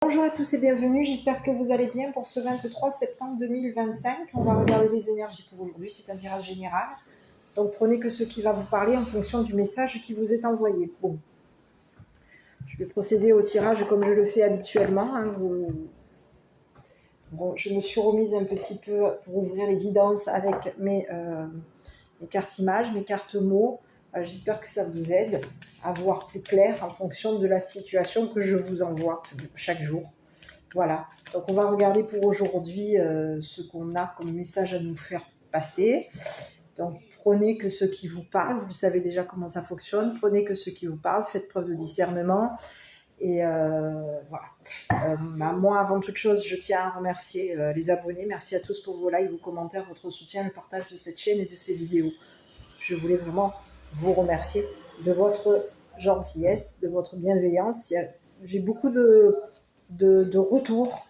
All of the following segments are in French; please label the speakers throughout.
Speaker 1: Bonjour à tous et bienvenue, j'espère que vous allez bien pour ce 23 septembre 2025. On va regarder les énergies pour aujourd'hui, c'est un tirage général. Donc prenez que ce qui va vous parler en fonction du message qui vous est envoyé. Bon, je vais procéder au tirage comme je le fais habituellement. Bon, je me suis remise un petit peu pour ouvrir les guidances avec mes cartes images, mes cartes mots. J'espère que ça vous aide à voir plus clair en fonction de la situation que je vous envoie chaque jour. Voilà, donc on va regarder pour aujourd'hui ce qu'on a comme message à nous faire passer. Donc prenez que ce qui vous parle, vous savez déjà comment ça fonctionne, prenez que ce qui vous parle, faites preuve de discernement. Et voilà. Moi, avant toute chose, je tiens à remercier les abonnés. Merci à tous pour vos likes, vos commentaires, votre soutien, le partage de cette chaîne et de ces vidéos. Je voulais vraiment vous remercier de votre gentillesse, de votre bienveillance. J'ai beaucoup de retours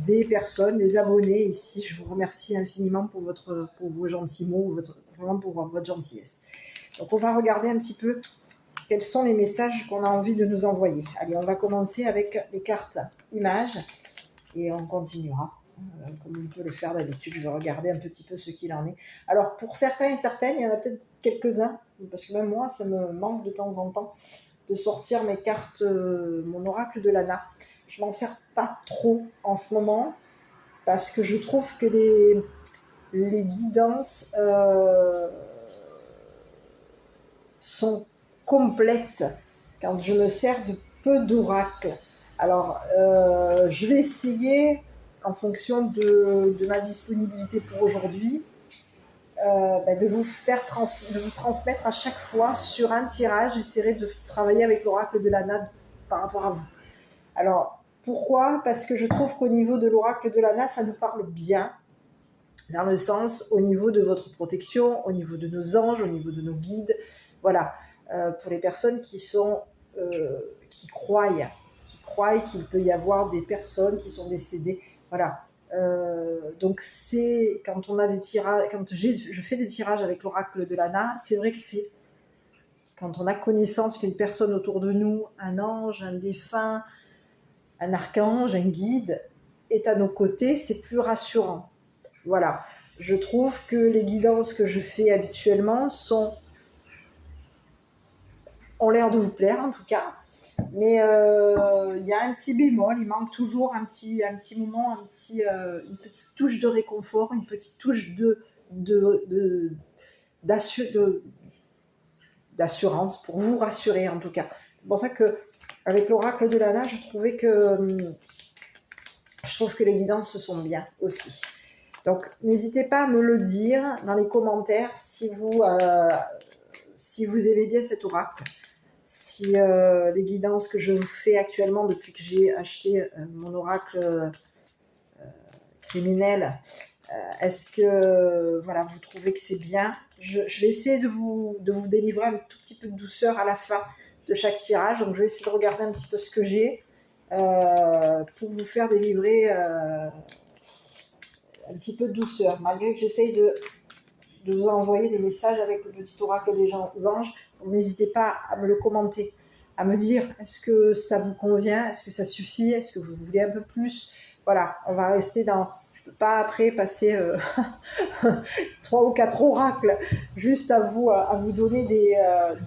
Speaker 1: des personnes, des abonnés ici. Je vous remercie infiniment pour vos gentils mots, vraiment pour votre gentillesse. Donc on va regarder un petit peu quels sont les messages qu'on a envie de nous envoyer. Allez, on va commencer avec les cartes images et on continuera. Comme on peut le faire d'habitude, je vais regarder un petit peu ce qu'il en est. Alors pour certains et certaines, il y en a peut-être quelques-uns, parce que même moi, ça me manque de temps en temps de sortir mes cartes, mon oracle de Lana. Je m'en sers pas trop en ce moment, parce que je trouve que les guidances sont complètes quand je me sers de peu d'oracles. Alors, je vais essayer, en fonction de ma disponibilité pour aujourd'hui, de vous transmettre à chaque fois sur un tirage. J'essaierai de travailler avec l'oracle de Lana par rapport à vous. Alors, pourquoi ? Parce que je trouve qu'au niveau de l'oracle de Lana, ça nous parle bien, dans le sens au niveau de votre protection, au niveau de nos anges, au niveau de nos guides. Voilà, pour les personnes qui croient qu'il peut y avoir des personnes qui sont décédées. Voilà. Donc c'est quand on a des tirages, quand je fais des tirages avec l'oracle de Lana, c'est vrai que c'est quand on a connaissance qu'une personne autour de nous, un ange, un défunt, un archange, un guide, est à nos côtés, c'est plus rassurant. Voilà. Je trouve que les guidances que je fais habituellement ont l'air de vous plaire en tout cas, mais il y a un petit bémol, il manque toujours un petit moment, une petite touche de réconfort, une petite touche d'assurance pour vous rassurer en tout cas. C'est pour ça que avec l'oracle de Lana, je trouve que les guidances se sont bien aussi. Donc n'hésitez pas à me le dire dans les commentaires si vous aimez bien cet oracle. Si les guidances que je fais actuellement depuis que j'ai acheté mon oracle criminel, est-ce que voilà, vous trouvez que c'est bien ? Je vais essayer de vous délivrer un tout petit peu de douceur à la fin de chaque tirage. Donc je vais essayer de regarder un petit peu ce que j'ai pour vous faire délivrer un petit peu de douceur, malgré que j'essaye de vous envoyer des messages avec le petit oracle des anges. Donc n'hésitez pas à me le commenter, à me dire est-ce que ça vous convient, est-ce que ça suffit, est-ce que vous voulez un peu plus. Voilà, on va rester dans... Je ne peux pas après passer 3 ou 4 oracles juste à vous donner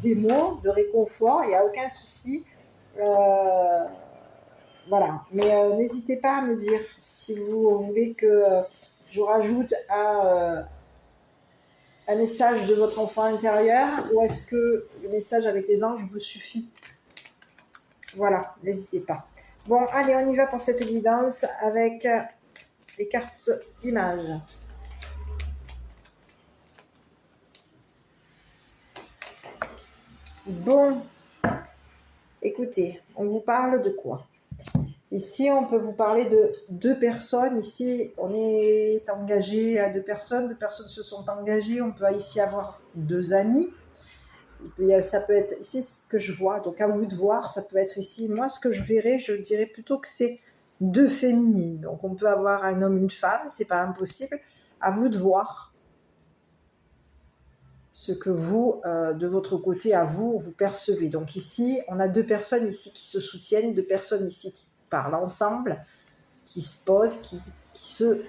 Speaker 1: des mots de réconfort, il n'y a aucun souci. Voilà, mais n'hésitez pas à me dire si vous voulez que je rajoute un message de votre enfant intérieur, ou est-ce que le message avec les anges vous suffit? Voilà, n'hésitez pas. Bon, allez, on y va pour cette guidance avec les cartes images. Bon, écoutez, on vous parle de quoi? Ici, on peut vous parler de 2 personnes. Ici, on est engagé à 2 personnes se sont engagées. On peut ici avoir 2 amis. Ça peut être ici ce que je vois, donc à vous de voir. Ça peut être ici, moi ce que je verrais, je dirais plutôt que c'est 2 féminines. Donc on peut avoir un homme, une femme, c'est pas impossible. À vous de voir. ce que vous, de votre côté, à vous, vous percevez. Donc ici, on a deux personnes ici qui se soutiennent, deux personnes ici qui parlent ensemble, qui se posent, qui se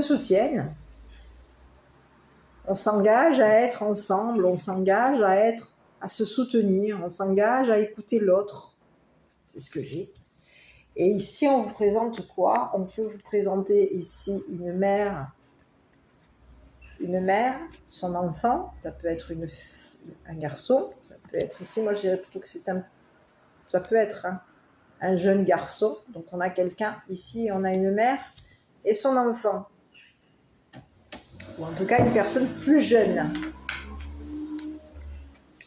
Speaker 1: soutiennent. On s'engage à être ensemble, on s'engage à se soutenir, on s'engage à écouter l'autre. C'est ce que j'ai. Et ici, on vous présente quoi? On peut vous présenter ici une mère, son enfant, ça peut être un garçon, ça peut être ici, moi je dirais plutôt que ça peut être un jeune garçon. Donc on a quelqu'un ici, on a une mère et son enfant. Ou en tout cas une personne plus jeune.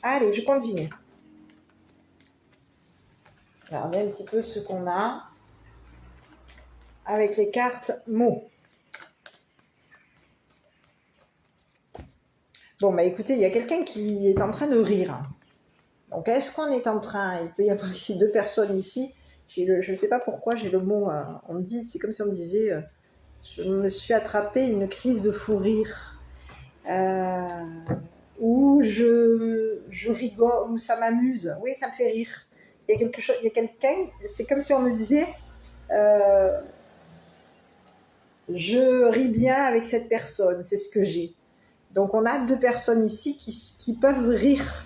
Speaker 1: Allez, je continue. Regardez un petit peu ce qu'on a avec les cartes mots. Bon, bah écoutez, il y a quelqu'un qui est en train de rire. Donc, est-ce qu'on est en train... Il peut y avoir ici deux personnes ici. Je ne sais pas pourquoi j'ai le mot... on me dit, c'est comme si on me disait... je me suis attrapé une crise de fou rire. Ou je rigole, ou ça m'amuse. Oui, ça me fait rire. Il y a quelque chose... Il y a quelqu'un... C'est comme si on me disait... je ris bien avec cette personne. C'est ce que j'ai. Donc, on a deux personnes ici qui peuvent rire.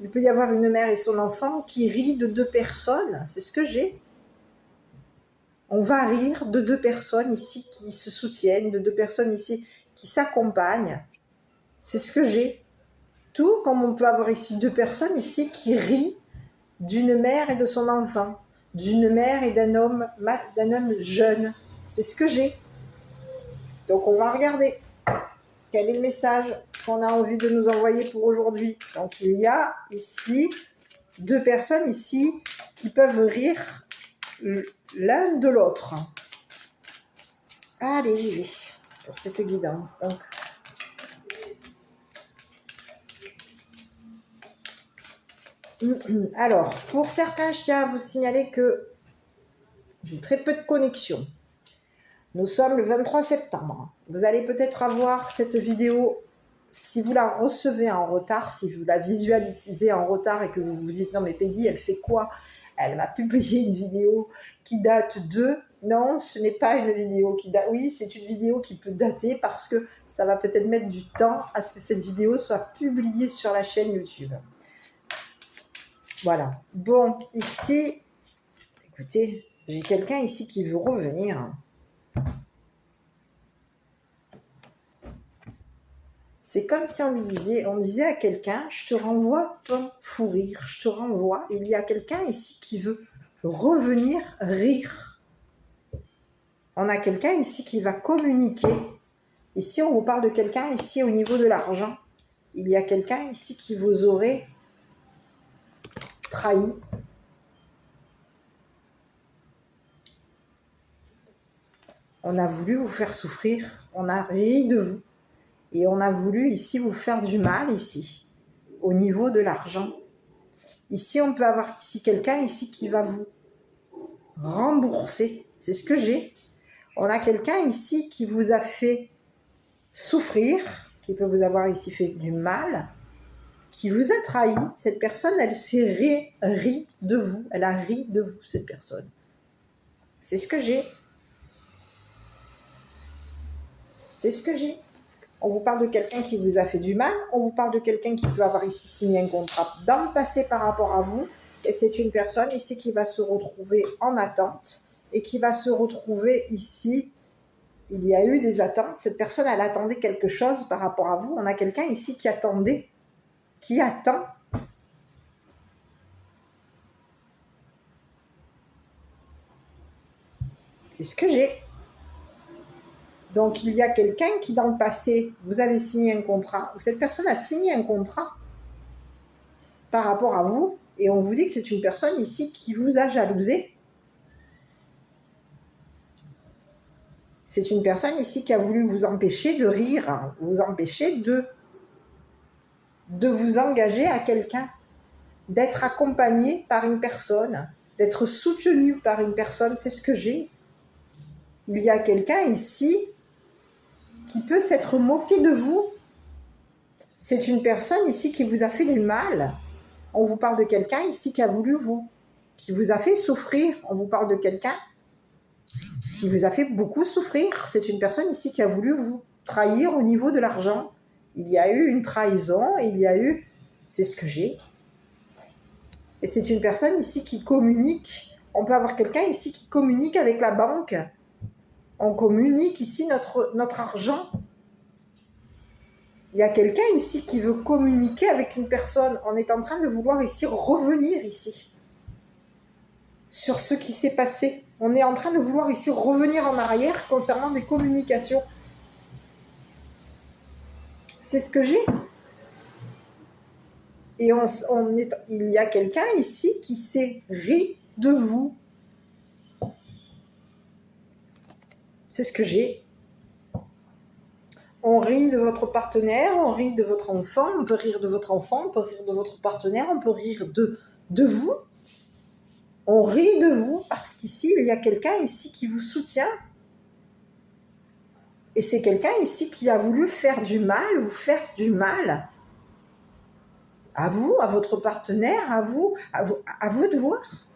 Speaker 1: Il peut y avoir une mère et son enfant qui rient de deux personnes. C'est ce que j'ai. On va rire de deux personnes ici qui se soutiennent, de deux personnes ici qui s'accompagnent. C'est ce que j'ai. Tout comme on peut avoir ici deux personnes ici qui rient d'une mère et de son enfant, d'une mère et d'un homme jeune. C'est ce que j'ai. Donc, on va regarder. Quel est le message qu'on a envie de nous envoyer pour aujourd'hui? Donc, il y a ici deux personnes ici qui peuvent rire l'un de l'autre. Allez, j'y vais pour cette guidance. Donc, alors, pour certains, je tiens à vous signaler que j'ai très peu de connexion. Nous sommes le 23 septembre. Vous allez peut-être avoir cette vidéo, si vous la recevez en retard, si vous la visualisez en retard et que vous vous dites « Non mais Peggy, elle fait quoi? Elle m'a publié une vidéo qui date de... » Non, ce n'est pas une vidéo qui date... Oui, c'est une vidéo qui peut dater parce que ça va peut-être mettre du temps à ce que cette vidéo soit publiée sur la chaîne YouTube. Voilà. Bon, ici, écoutez, j'ai quelqu'un ici qui veut revenir. C'est comme si on disait à quelqu'un, je te renvoie ton fou rire, je te renvoie. Il y a quelqu'un ici qui veut revenir rire. On a quelqu'un ici qui va communiquer. Ici, on vous parle de quelqu'un ici au niveau de l'argent. Il y a quelqu'un ici qui vous aurait trahi. On a voulu vous faire souffrir, on a ri de vous. Et on a voulu ici vous faire du mal ici, au niveau de l'argent. Ici, on peut avoir ici quelqu'un ici qui va vous rembourser. C'est ce que j'ai. On a quelqu'un ici qui vous a fait souffrir, qui peut vous avoir ici fait du mal, qui vous a trahi. Cette personne, elle s'est ri de vous. Elle a ri de vous, cette personne. C'est ce que j'ai. C'est ce que j'ai. On vous parle de quelqu'un qui vous a fait du mal. On vous parle de quelqu'un qui peut avoir ici signé un contrat dans le passé par rapport à vous. Et c'est une personne ici qui va se retrouver en attente et qui va se retrouver ici. Il y a eu des attentes. Cette personne, elle attendait quelque chose par rapport à vous. On a quelqu'un ici qui attendait, qui attend. C'est ce que j'ai. Donc, il y a quelqu'un qui, dans le passé, vous avez signé un contrat, ou cette personne a signé un contrat par rapport à vous, et on vous dit que c'est une personne ici qui vous a jalousé. C'est une personne ici qui a voulu vous empêcher de rire, vous empêcher de vous engager à quelqu'un, d'être accompagné par une personne, d'être soutenu par une personne. C'est ce que j'ai. Il y a quelqu'un ici qui peut s'être moqué de vous. C'est une personne ici qui vous a fait du mal. On vous parle de quelqu'un ici qui a voulu vous, qui vous a fait souffrir. On vous parle de quelqu'un qui vous a fait beaucoup souffrir. C'est une personne ici qui a voulu vous trahir au niveau de l'argent. Il y a eu une trahison, il y a eu... C'est ce que j'ai. Et c'est une personne ici qui communique. On peut avoir quelqu'un ici qui communique avec la banque. On communique ici notre argent. Il y a quelqu'un ici qui veut communiquer avec une personne. On est en train de vouloir ici revenir ici sur ce qui s'est passé. On est en train de vouloir ici revenir en arrière concernant des communications. C'est ce que j'ai. Et il y a quelqu'un ici qui s'est ri de vous. C'est ce que j'ai. On rit de votre partenaire, on rit de votre enfant, on peut rire de votre enfant, on peut rire de votre partenaire, on peut rire de vous. On rit de vous parce qu'ici, il y a quelqu'un ici qui vous soutient. Et c'est quelqu'un ici qui a voulu faire du mal, vous faire du mal. À vous, à votre partenaire, à vous de voir.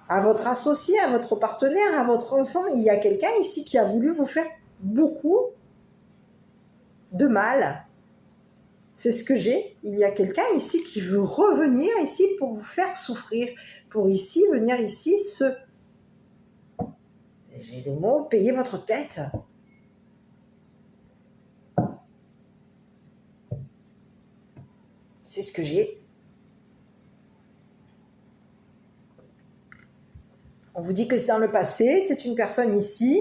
Speaker 1: À votre associé, à votre partenaire, à votre enfant, il y a quelqu'un ici qui a voulu vous faire beaucoup de mal. C'est ce que j'ai. Il y a quelqu'un ici qui veut revenir ici pour vous faire souffrir, pour ici venir ici j'ai le mot, payer votre tête. C'est ce que j'ai. On vous dit que c'est dans le passé, c'est une personne ici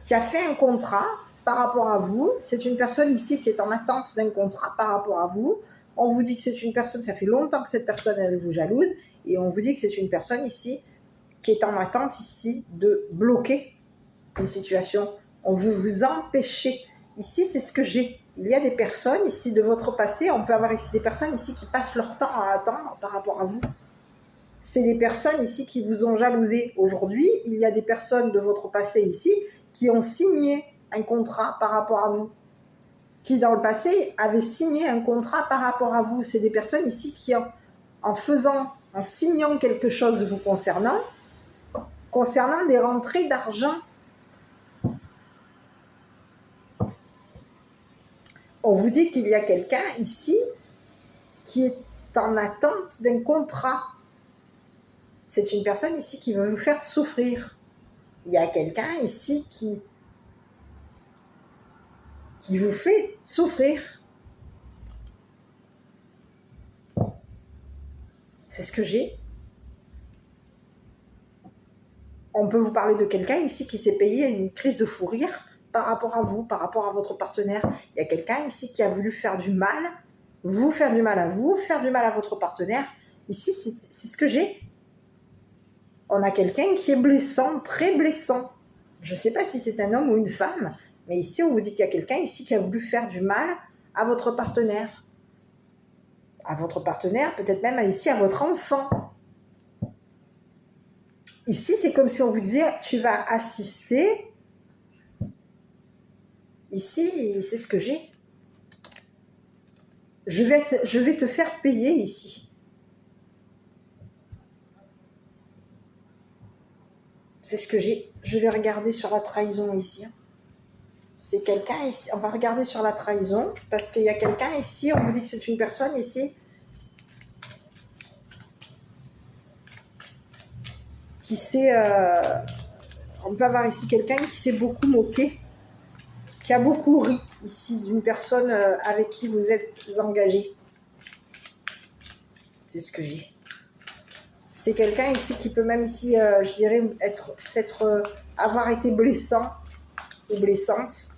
Speaker 1: qui a fait un contrat par rapport à vous. C'est une personne ici qui est en attente d'un contrat par rapport à vous. On vous dit que c'est une personne, ça fait longtemps que cette personne, elle vous jalouse. Et on vous dit que c'est une personne ici qui est en attente ici de bloquer une situation. On veut vous empêcher. Ici, c'est ce que j'ai. Il y a des personnes ici de votre passé. On peut avoir ici des personnes ici qui passent leur temps à attendre par rapport à vous. C'est des personnes ici qui vous ont jalousé. Aujourd'hui, il y a des personnes de votre passé ici qui ont signé un contrat par rapport à vous, qui dans le passé avaient signé un contrat par rapport à vous. C'est des personnes ici qui, en signant quelque chose vous concernant des rentrées d'argent, on vous dit qu'il y a quelqu'un ici qui est en attente d'un contrat. C'est une personne ici qui veut vous faire souffrir. Il y a quelqu'un ici qui vous fait souffrir. C'est ce que j'ai. On peut vous parler de quelqu'un ici qui s'est payé une crise de fou rire par rapport à vous, par rapport à votre partenaire. Il y a quelqu'un ici qui a voulu faire du mal, vous faire du mal à vous, faire du mal à votre partenaire. Ici, c'est ce que j'ai. On a quelqu'un qui est blessant, très blessant. Je ne sais pas si c'est un homme ou une femme, mais ici, on vous dit qu'il y a quelqu'un ici qui a voulu faire du mal à votre partenaire. À votre partenaire, peut-être même ici à votre enfant. Ici, c'est comme si on vous disait, tu vas assister. Ici, c'est ce que j'ai. Je vais te faire payer ici. C'est ce que j'ai. Je vais regarder sur la trahison ici. C'est quelqu'un ici. On va regarder sur la trahison parce qu'il y a quelqu'un ici. On vous dit que c'est une personne ici qui s'est... on peut avoir ici quelqu'un qui s'est beaucoup moqué, qui a beaucoup ri ici d'une personne avec qui vous êtes engagé. C'est ce que j'ai. C'est quelqu'un ici qui peut même ici, je dirais, avoir été blessant ou blessante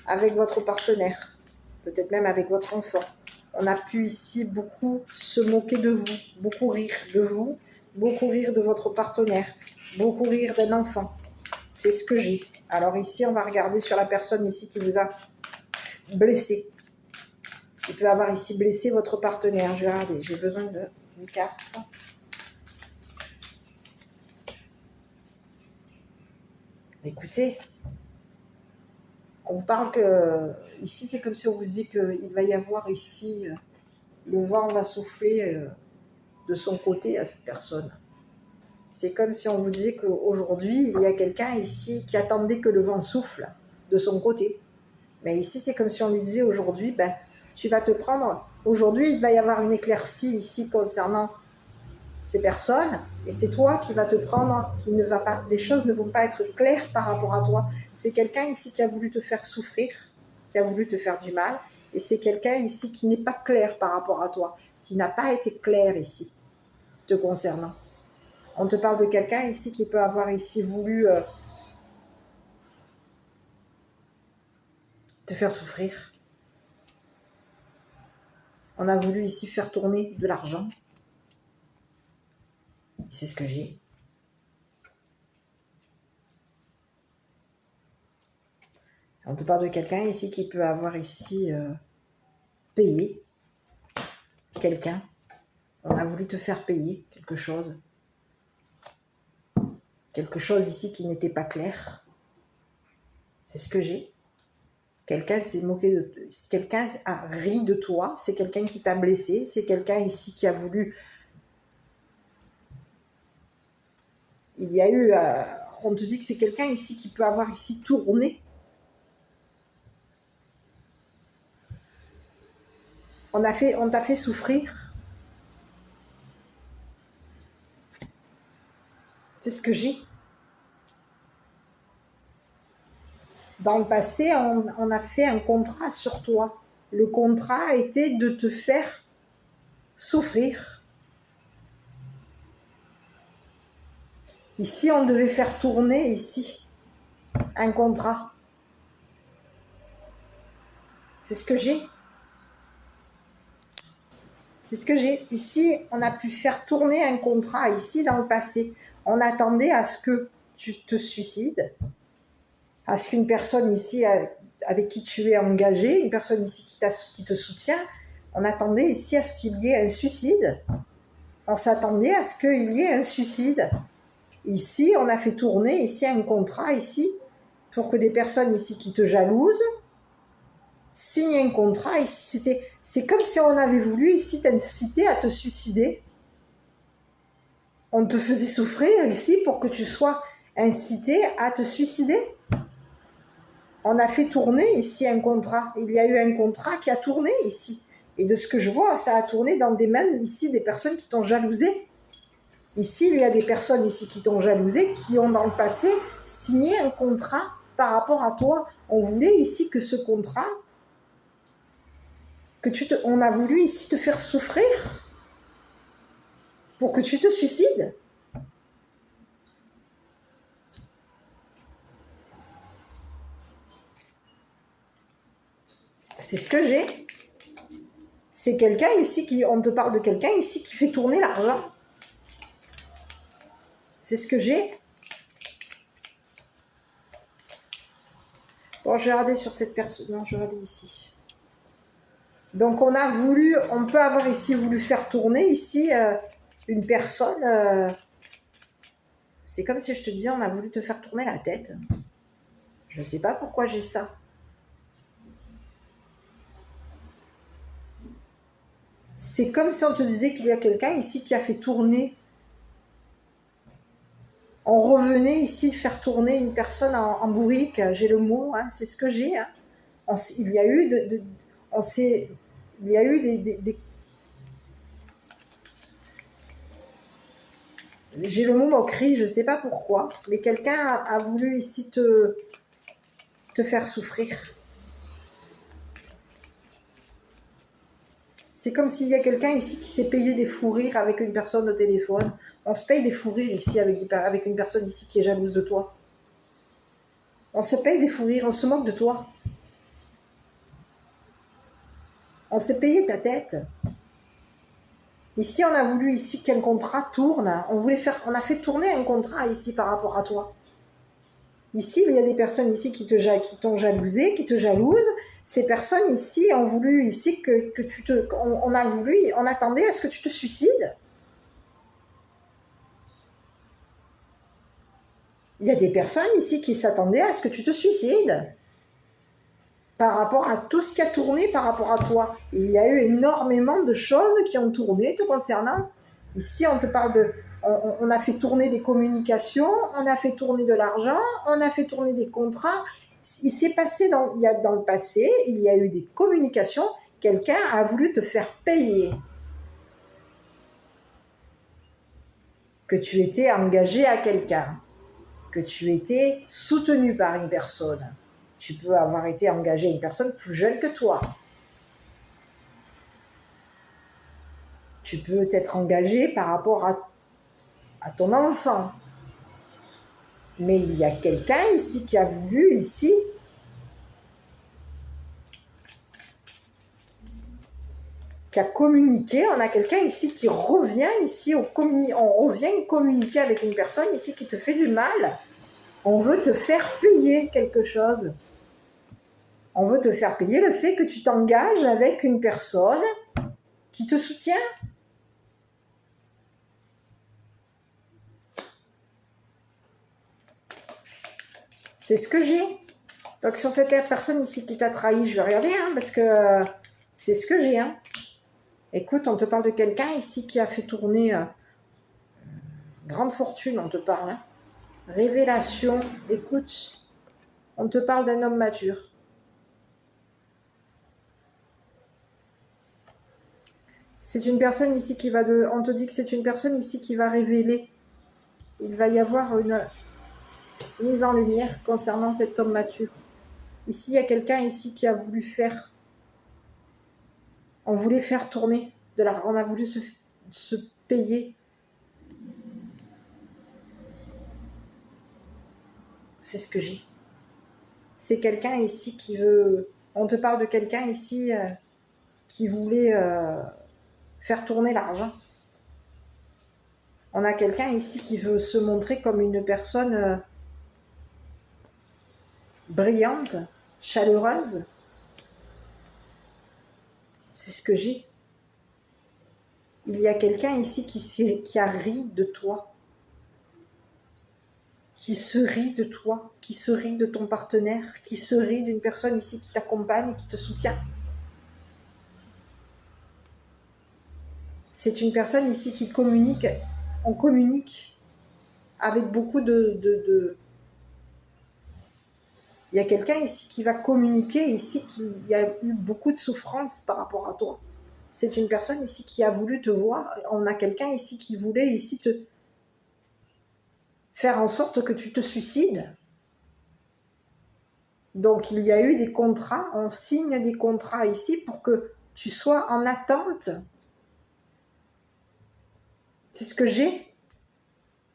Speaker 1: avec votre partenaire, peut-être même avec votre enfant. On a pu ici beaucoup se moquer de vous, beaucoup rire de vous, beaucoup rire de votre partenaire, beaucoup rire d'un enfant. C'est ce que j'ai. Alors ici, on va regarder sur la personne ici qui vous a blessé. Il peut avoir ici blessé votre partenaire. Je vais regarder, j'ai besoin d'une carte. Écoutez, on vous parle que, ici c'est comme si on vous dit qu'il va y avoir ici, le vent va souffler de son côté à cette personne. C'est comme si on vous disait qu'aujourd'hui, il y a quelqu'un ici qui attendait que le vent souffle de son côté. Mais ici, c'est comme si on lui disait aujourd'hui, ben, tu vas te prendre, aujourd'hui, il va y avoir une éclaircie ici concernant ces personnes, et c'est toi qui vas te prendre, qui ne va pas, les choses ne vont pas être claires par rapport à toi. C'est quelqu'un ici qui a voulu te faire souffrir, qui a voulu te faire du mal, et c'est quelqu'un ici qui n'est pas clair par rapport à toi, qui n'a pas été clair ici, te concernant. On te parle de quelqu'un ici qui peut avoir ici voulu te faire souffrir. On a voulu ici faire tourner de l'argent. C'est ce que j'ai. On te parle de quelqu'un ici qui peut avoir ici payé quelqu'un. On a voulu te faire payer quelque chose. Quelque chose ici qui n'était pas clair. C'est ce que j'ai. Quelqu'un s'est moqué de toi. Quelqu'un a ri de toi. C'est quelqu'un qui t'a blessé. C'est quelqu'un ici qui a voulu... Il y a eu... on te dit que c'est quelqu'un ici qui peut avoir ici tourné. On t'a fait souffrir. C'est ce que j'ai. Dans le passé, on a fait un contrat sur toi. Le contrat était de te faire souffrir. Ici, on devait faire tourner ici un contrat. C'est ce que j'ai. C'est ce que j'ai. Ici, on a pu faire tourner un contrat ici dans le passé. On attendait à ce que tu te suicides, à ce qu'une personne ici avec qui tu es engagé, une personne ici qui te soutient, on attendait ici à ce qu'il y ait un suicide. On s'attendait à ce qu'il y ait un suicide. Ici, on a fait tourner ici un contrat ici pour que des personnes ici qui te jalousent signent un contrat. Ici, c'est comme si on avait voulu ici t'inciter à te suicider. On te faisait souffrir ici pour que tu sois incité à te suicider. On a fait tourner ici un contrat. Il y a eu un contrat qui a tourné ici. Et de ce que je vois, ça a tourné dans des mains ici des personnes qui t'ont jalousé. Ici, il y a des personnes ici qui t'ont jalousé, qui ont dans le passé signé un contrat par rapport à toi. On voulait ici que ce contrat, on a voulu ici te faire souffrir pour que tu te suicides. C'est ce que j'ai. C'est quelqu'un ici on te parle de quelqu'un ici qui fait tourner l'argent. C'est ce que j'ai. Bon, je vais regarder sur cette personne. Non, je vais regarder ici. Donc, on peut avoir ici voulu faire tourner ici une personne. C'est comme si je te disais, on a voulu te faire tourner la tête. Je ne sais pas pourquoi j'ai ça. C'est comme si on te disait qu'il y a quelqu'un ici qui a fait tourner. On revenait ici faire tourner une personne en bourrique, j'ai le mot, hein, c'est ce que j'ai. Hein. Il y a eu des j'ai le mot moquerie, je ne sais pas pourquoi, mais quelqu'un a voulu ici te faire souffrir. C'est comme s'il y a quelqu'un ici qui s'est payé des fous rires avec une personne au téléphone. On se paye des fous rires ici avec une personne ici qui est jalouse de toi. On se paye des fous rires, on se moque de toi. On s'est payé ta tête. Ici, on a voulu ici qu'un contrat tourne. On a fait tourner un contrat ici par rapport à toi. Ici, il y a des personnes ici qui t'ont jalousé, qui te jalousent. Ces personnes ici ont voulu ici on attendait à ce que tu te suicides. Il y a des personnes ici qui s'attendaient à ce que tu te suicides par rapport à tout ce qui a tourné par rapport à toi. Il y a eu énormément de choses qui ont tourné te concernant. Ici, on te parle de... On a fait tourner des communications, on a fait tourner de l'argent, on a fait tourner des contrats. Il s'est passé dans le passé, il y a eu des communications, quelqu'un a voulu te faire payer. Que tu étais engagé à quelqu'un, que tu étais soutenu par une personne. Tu peux avoir été engagé à une personne plus jeune que toi. Tu peux t'être engagé par rapport à ton enfant. Mais il y a quelqu'un ici qui a voulu, ici, qui a communiqué. On a quelqu'un ici qui revient ici, on revient communiquer avec une personne ici qui te fait du mal. On veut te faire payer quelque chose. On veut te faire payer le fait que tu t'engages avec une personne qui te soutient. C'est ce que j'ai. Donc sur cette personne ici qui t'a trahi, je vais regarder, parce que c'est ce que j'ai. Écoute, on te parle de quelqu'un ici qui a fait tourner grande fortune, on te parle. Révélation, écoute, on te parle d'un homme mature. C'est une personne ici qui va on te dit que c'est une personne ici qui va révéler. Il va y avoir une mise en lumière concernant cet homme mature. Ici, il y a quelqu'un ici qui a voulu faire. On voulait faire tourner de l'argent, on a voulu se payer. C'est ce que j'ai. C'est quelqu'un ici qui veut. On te parle de quelqu'un ici qui voulait faire tourner l'argent. On a quelqu'un ici qui veut se montrer comme une personne brillante, chaleureuse. C'est ce que j'ai. Il y a quelqu'un ici qui a ri de toi, qui se rit de toi, qui se rit de ton partenaire, qui se rit d'une personne ici qui t'accompagne, qui te soutient. C'est une personne ici qui communique. On communique avec beaucoup de... Il y a quelqu'un ici qui va communiquer ici, il y a eu beaucoup de souffrance par rapport à toi. C'est une personne ici qui a voulu te voir. On a quelqu'un ici qui voulait ici te faire en sorte que tu te suicides. Donc il y a eu des contrats, on signe des contrats ici pour que tu sois en attente. C'est ce que j'ai.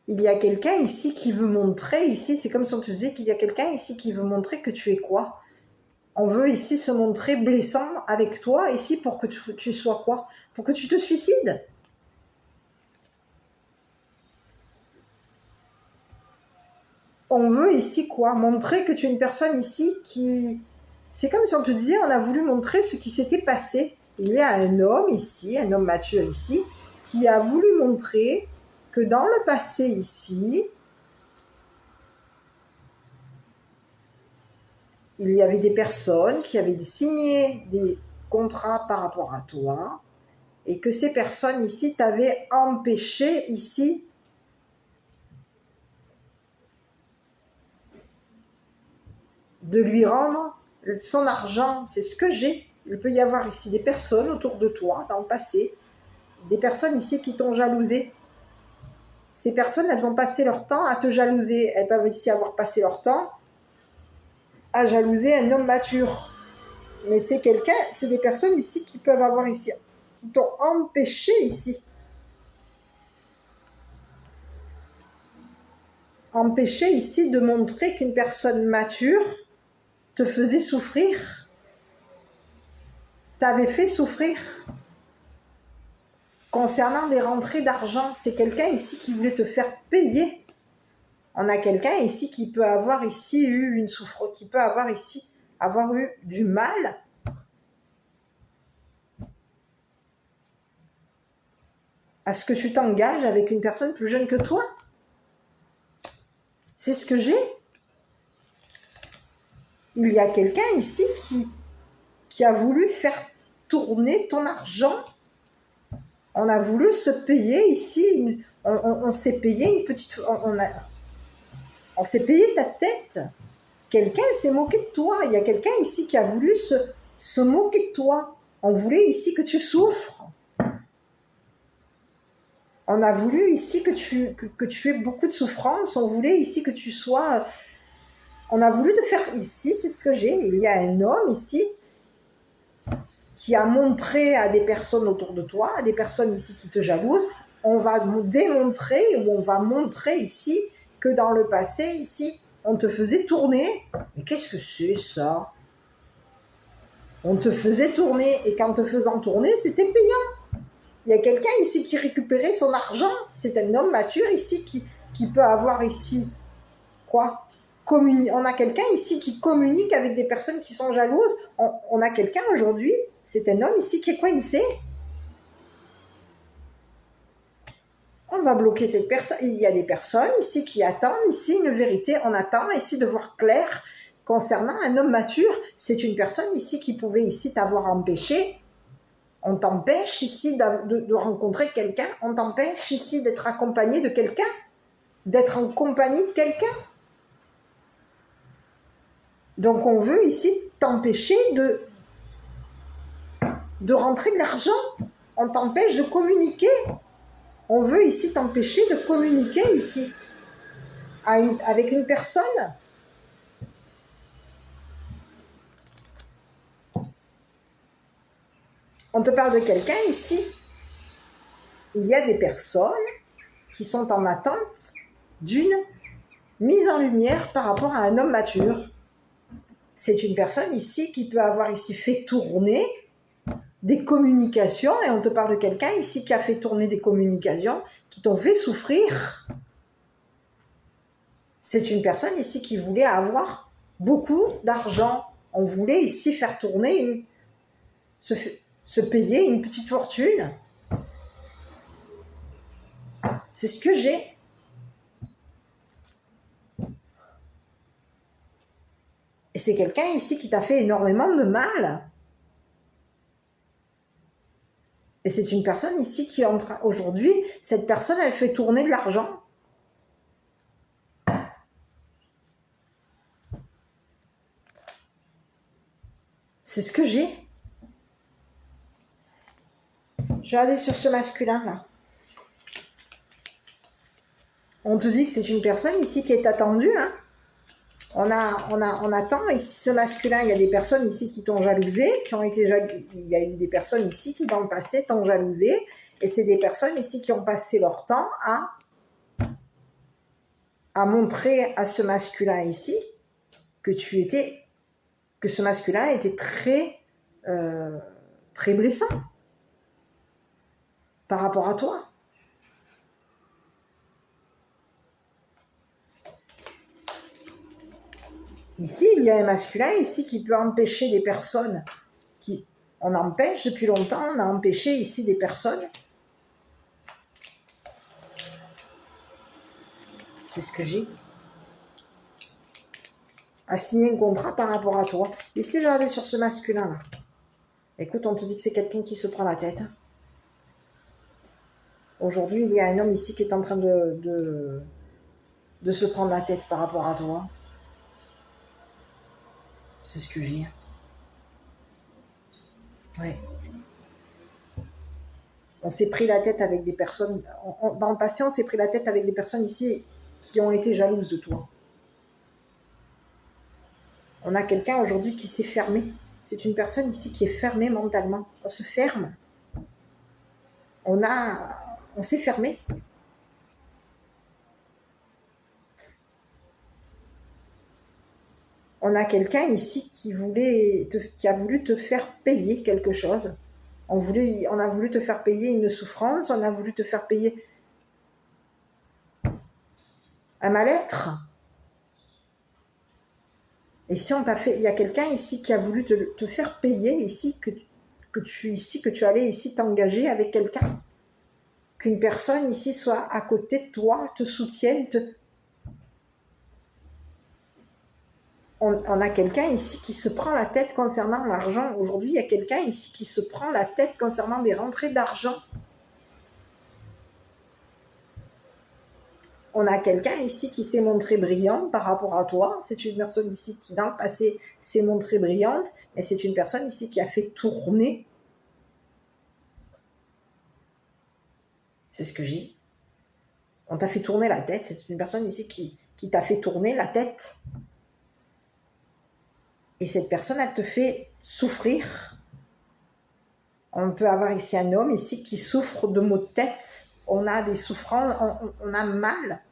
Speaker 1: Il y a quelqu'un ici qui veut montrer, ici, c'est comme si on te disait qu'il y a quelqu'un ici qui veut montrer que tu es quoi. On veut ici se montrer blessant avec toi, ici, pour que tu sois quoi? Pour que tu te suicides. On veut ici quoi? Montrer que tu es une personne ici qui... C'est comme si on te disait, on a voulu montrer ce qui s'était passé. Il y a un homme ici, un homme mature ici, qui a voulu montrer que dans le passé ici, il y avait des personnes qui avaient signé des contrats par rapport à toi et que ces personnes ici t'avaient empêché ici de lui rendre son argent. C'est ce que j'ai. Il peut y avoir ici des personnes autour de toi dans le passé, des personnes ici qui t'ont jalousé. Ces personnes, elles ont passé leur temps à te jalouser. Elles peuvent ici avoir passé leur temps à jalouser un homme mature. Mais c'est des personnes ici qui peuvent avoir ici, qui t'ont empêché ici. Empêché ici de montrer qu'une personne mature te faisait souffrir, t'avait fait souffrir. Concernant des rentrées d'argent, c'est quelqu'un ici qui voulait te faire payer. On a quelqu'un ici qui peut avoir ici eu une souffrance, qui peut avoir ici avoir eu du mal à ce que tu t'engages avec une personne plus jeune que toi. C'est ce que j'ai. Il y a quelqu'un ici qui a voulu faire tourner ton argent. On a voulu se payer ici, on s'est payé une petite... On s'est payé ta tête. Quelqu'un s'est moqué de toi. Il y a quelqu'un ici qui a voulu se moquer de toi. On voulait ici que tu souffres. On a voulu ici que tu aies beaucoup de souffrance. On voulait ici que tu sois... On a voulu te faire... Ici, c'est ce que j'ai. Il y a un homme ici qui a montré à des personnes autour de toi, à des personnes ici qui te jalousent, on va démontrer ou on va montrer ici que dans le passé, ici, on te faisait tourner. Mais qu'est-ce que c'est ça? On te faisait tourner et qu'en te faisant tourner, c'était payant. Il y a quelqu'un ici qui récupérait son argent. C'est un homme mature ici qui peut avoir ici quoi? On a quelqu'un ici qui communique avec des personnes qui sont jalouses. On a quelqu'un aujourd'hui, c'est un homme ici qui est coincé. On va bloquer cette personne. Il y a des personnes ici qui attendent ici une vérité. On attend ici de voir clair concernant un homme mature. C'est une personne ici qui pouvait ici t'avoir empêché. On t'empêche ici de rencontrer quelqu'un. On t'empêche ici d'être accompagné de quelqu'un. D'être en compagnie de quelqu'un. Donc on veut ici t'empêcher de rentrer de l'argent. On t'empêche de communiquer. On veut ici t'empêcher de communiquer ici avec une personne. On te parle de quelqu'un ici. Il y a des personnes qui sont en attente d'une mise en lumière par rapport à un homme mature. C'est une personne ici qui peut avoir ici fait tourner des communications, et on te parle de quelqu'un ici qui a fait tourner des communications qui t'ont fait souffrir. C'est une personne ici qui voulait avoir beaucoup d'argent. On voulait ici faire tourner, se payer une petite fortune. C'est ce que j'ai. Et c'est quelqu'un ici qui t'a fait énormément de mal. Et c'est une personne ici qui, aujourd'hui, cette personne, elle fait tourner de l'argent. C'est ce que j'ai. Je vais regarder sur ce masculin-là. On te dit que c'est une personne ici qui est attendue. Hein. On attend ici ce masculin. Il y a des personnes ici qui t'ont jalousé, il y a eu des personnes ici qui, dans le passé, t'ont jalousé. Et c'est des personnes ici qui ont passé leur temps à montrer à ce masculin ici que ce masculin était très blessant par rapport à toi. Ici, il y a un masculin ici qui peut empêcher des personnes on empêche depuis longtemps, on a empêché ici des personnes. C'est ce que j'ai. À signer un contrat par rapport à toi. Ici, j'ai regardé sur ce masculin-là. Écoute, on te dit que c'est quelqu'un qui se prend la tête. Aujourd'hui, il y a un homme ici qui est en train de se prendre la tête par rapport à toi. C'est ce que j'ai. Ouais. On s'est pris la tête avec des personnes... dans le passé, on s'est pris la tête avec des personnes ici qui ont été jalouses de toi. On a quelqu'un aujourd'hui qui s'est fermé. C'est une personne ici qui est fermée mentalement. On se ferme. On s'est fermé. On a quelqu'un ici qui a voulu te faire payer quelque chose. On a voulu te faire payer une souffrance, on a voulu te faire payer un mal-être. Et si il y a quelqu'un ici qui a voulu te faire payer ici, que tu allais ici t'engager avec quelqu'un. Qu'une personne ici soit à côté de toi, te soutienne, on a quelqu'un ici qui se prend la tête concernant l'argent. Aujourd'hui, il y a quelqu'un ici qui se prend la tête concernant des rentrées d'argent. On a quelqu'un ici qui s'est montré brillant par rapport à toi. C'est une personne ici qui, dans le passé, s'est montrée brillante, mais c'est une personne ici qui a fait tourner. C'est ce que j'ai. On t'a fait tourner la tête. C'est une personne ici qui t'a fait tourner la tête. Et cette personne, elle te fait souffrir. On peut avoir ici un homme ici qui souffre de maux de tête. On a des souffrances, on a mal.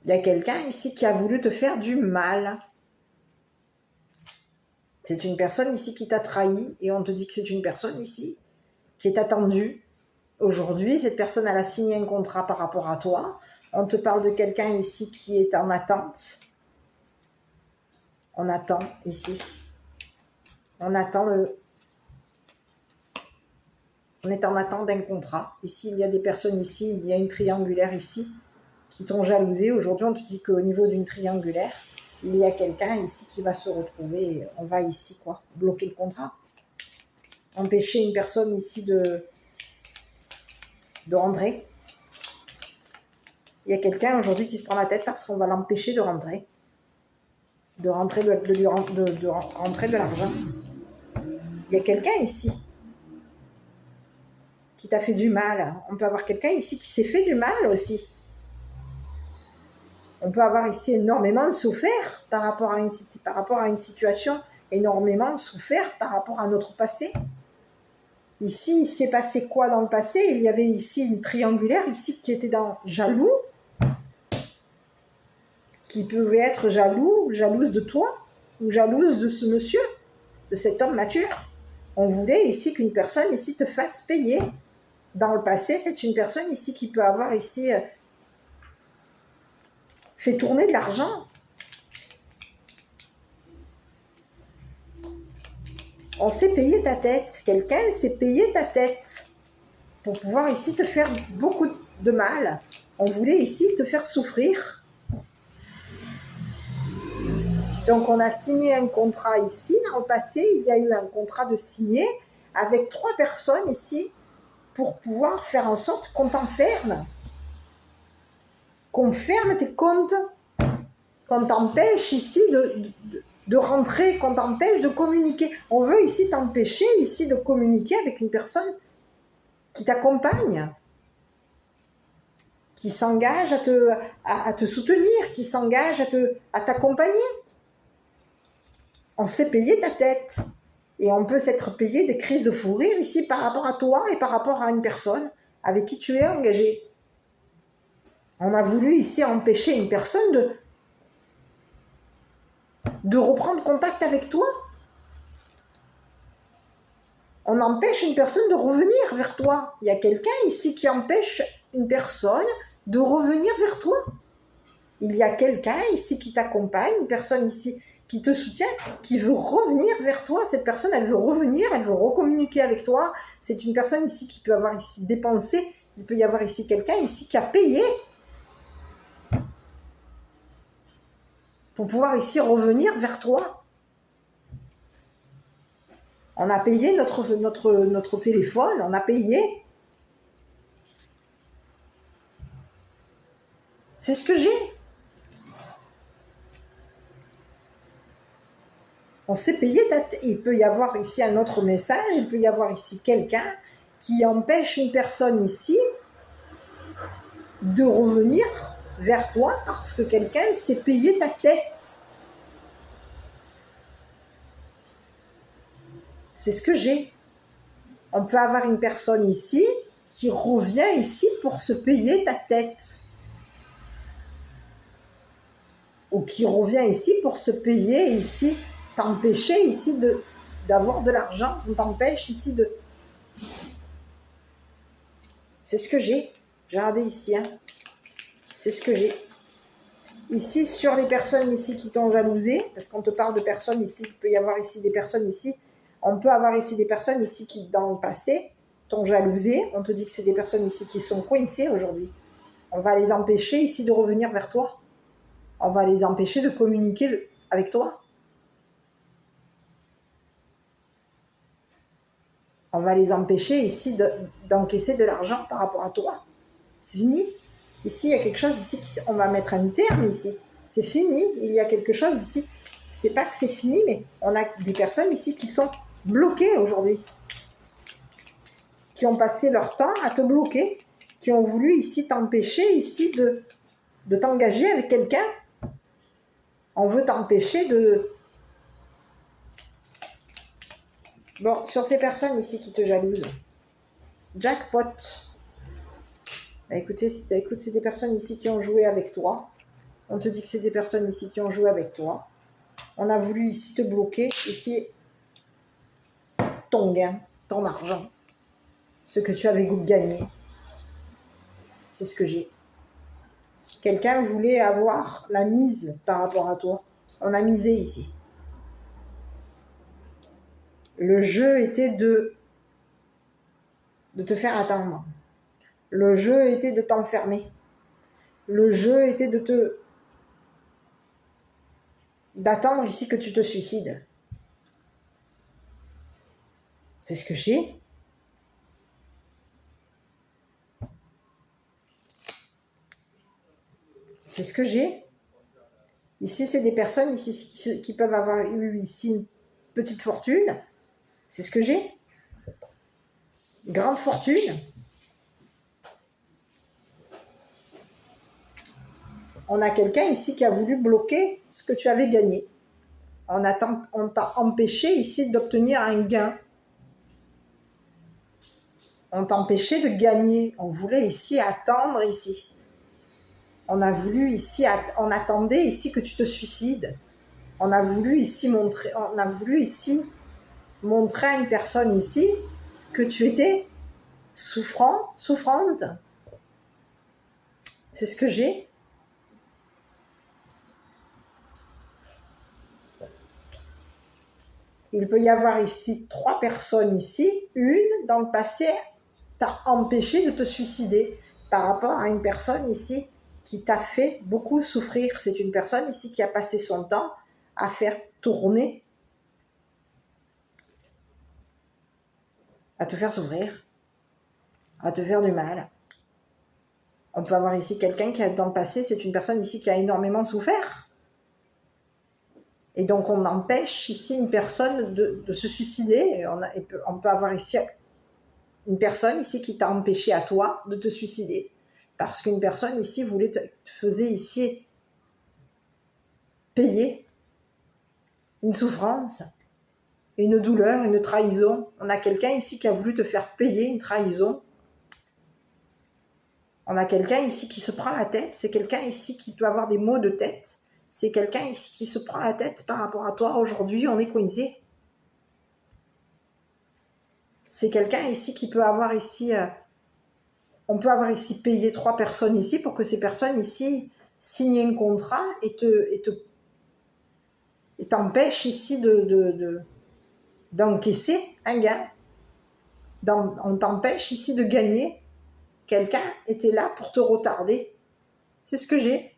Speaker 1: Il y a quelqu'un ici qui a voulu te faire du mal. C'est une personne ici qui t'a trahi et on te dit que c'est une personne ici qui est attendue. Aujourd'hui, cette personne, elle a signé un contrat par rapport à toi. On te parle de quelqu'un ici qui est en attente. On attend ici. On attend On est en attente d'un contrat. Ici, il y a des personnes ici, il y a une triangulaire ici qui t'ont jalousé. Aujourd'hui, on te dit qu'au niveau d'une triangulaire, il y a quelqu'un ici qui va se retrouver. On va ici, bloquer le contrat. Empêcher une personne ici de rentrer. Il y a quelqu'un aujourd'hui qui se prend la tête parce qu'on va l'empêcher de rentrer. De rentrer rentrer de l'argent. Il y a quelqu'un ici qui t'a fait du mal. On peut avoir quelqu'un ici qui s'est fait du mal aussi. On peut avoir ici énormément souffert par rapport à une situation, énormément souffert par rapport à notre passé. Ici, il s'est passé quoi dans le passé? Il y avait ici une triangulaire ici qui était dans jaloux, qui pouvait être jalouse de toi, ou jalouse de ce monsieur, de cet homme mature. On voulait ici qu'une personne ici te fasse payer. Dans le passé, c'est une personne ici qui peut avoir ici fait tourner de l'argent. On s'est payé ta tête. Quelqu'un s'est payé ta tête pour pouvoir ici te faire beaucoup de mal. On voulait ici te faire souffrir. Donc, on a signé un contrat ici. Dans le passé, il y a eu un contrat de signé avec 3 personnes ici pour pouvoir faire en sorte qu'on t'enferme. Qu'on ferme tes comptes, qu'on t'empêche ici de rentrer, qu'on t'empêche de communiquer. On veut ici t'empêcher ici de communiquer avec une personne qui t'accompagne, qui s'engage à te soutenir, qui s'engage à t'accompagner. On s'est payé ta tête. Et on peut s'être payé des crises de fou rire ici par rapport à toi et par rapport à une personne avec qui tu es engagé. On a voulu ici empêcher une personne de reprendre contact avec toi. On empêche une personne de revenir vers toi. Il y a quelqu'un ici qui empêche une personne de revenir vers toi. Il y a quelqu'un ici qui t'accompagne, une personne ici qui te soutient, qui veut revenir vers toi. Cette personne, elle veut revenir, elle veut recommuniquer avec toi. C'est une personne ici qui peut avoir ici dépensé. Il peut y avoir ici quelqu'un ici qui a payé pour pouvoir ici revenir vers toi. On a payé notre téléphone, on a payé. C'est ce que j'ai. On s'est payé. Il peut y avoir ici un autre message, il peut y avoir ici quelqu'un qui empêche une personne ici de revenir vers toi parce que quelqu'un s'est payé ta tête. C'est ce que j'ai. On peut avoir une personne ici qui revient ici pour se payer ta tête. Ou qui revient ici pour se payer ici, t'empêcher ici d'avoir de l'argent, on t'empêche ici de... C'est ce que j'ai. J'ai regardé ici, hein. C'est ce que j'ai. Ici, sur les personnes ici qui t'ont jalousé, parce qu'on te parle de personnes ici, il peut y avoir ici des personnes ici, on peut avoir ici des personnes ici qui, dans le passé, t'ont jalousé. On te dit que c'est des personnes ici qui sont coincées aujourd'hui. On va les empêcher ici de revenir vers toi. On va les empêcher de communiquer avec toi. On va les empêcher ici d'encaisser de l'argent par rapport à toi. C'est fini. Ici, il y a quelque chose ici, on va mettre un terme ici. C'est fini, il y a quelque chose ici. C'est pas que c'est fini, mais on a des personnes ici qui sont bloquées aujourd'hui. Qui ont passé leur temps à te bloquer. Qui ont voulu ici t'empêcher ici de t'engager avec quelqu'un. On veut t'empêcher de... Bon, sur ces personnes ici qui te jalousent. Jackpot. Écoutez, c'est des personnes ici qui ont joué avec toi. On te dit que c'est des personnes ici qui ont joué avec toi. On a voulu ici te bloquer. Ici, ton gain, ton argent. Ce que tu avais gagné. C'est ce que j'ai. Quelqu'un voulait avoir la mise par rapport à toi. On a misé ici. Le jeu était de te faire attendre. Le jeu était de t'enfermer. Le jeu était d'attendre ici que tu te suicides. C'est ce que j'ai. C'est ce que j'ai. Ici, c'est des personnes ici qui peuvent avoir eu ici une petite fortune. C'est ce que j'ai. Grande fortune. On a quelqu'un ici qui a voulu bloquer ce que tu avais gagné. On t'a empêché ici d'obtenir un gain. On t'a empêché de gagner. On voulait ici attendre ici. On a voulu ici, on attendait ici que tu te suicides. On a voulu ici montrer à une personne ici que tu étais souffrante. C'est ce que j'ai. Il peut y avoir ici 3 personnes ici. Une, dans le passé, t'a empêché de te suicider par rapport à une personne ici qui t'a fait beaucoup souffrir. C'est une personne ici qui a passé son temps à faire tourner, à te faire souffrir, à te faire du mal. On peut avoir ici quelqu'un qui, dans le passé, c'est une personne ici qui a énormément souffert. Et donc, on empêche ici une personne de se suicider. On peut avoir ici une personne ici qui t'a empêché à toi de te suicider. Parce qu'une personne ici te faisait ici payer une souffrance, une douleur, une trahison. On a quelqu'un ici qui a voulu te faire payer une trahison. On a quelqu'un ici qui se prend la tête. C'est quelqu'un ici qui doit avoir des maux de tête. C'est quelqu'un ici qui se prend la tête par rapport à toi. Aujourd'hui, on est coincé. C'est quelqu'un ici qui peut avoir ici... on peut avoir ici payé 3 personnes ici pour que ces personnes ici signent un contrat et t'empêchent ici d'encaisser un gain. On t'empêche ici de gagner. Quelqu'un était là pour te retarder. C'est ce que j'ai.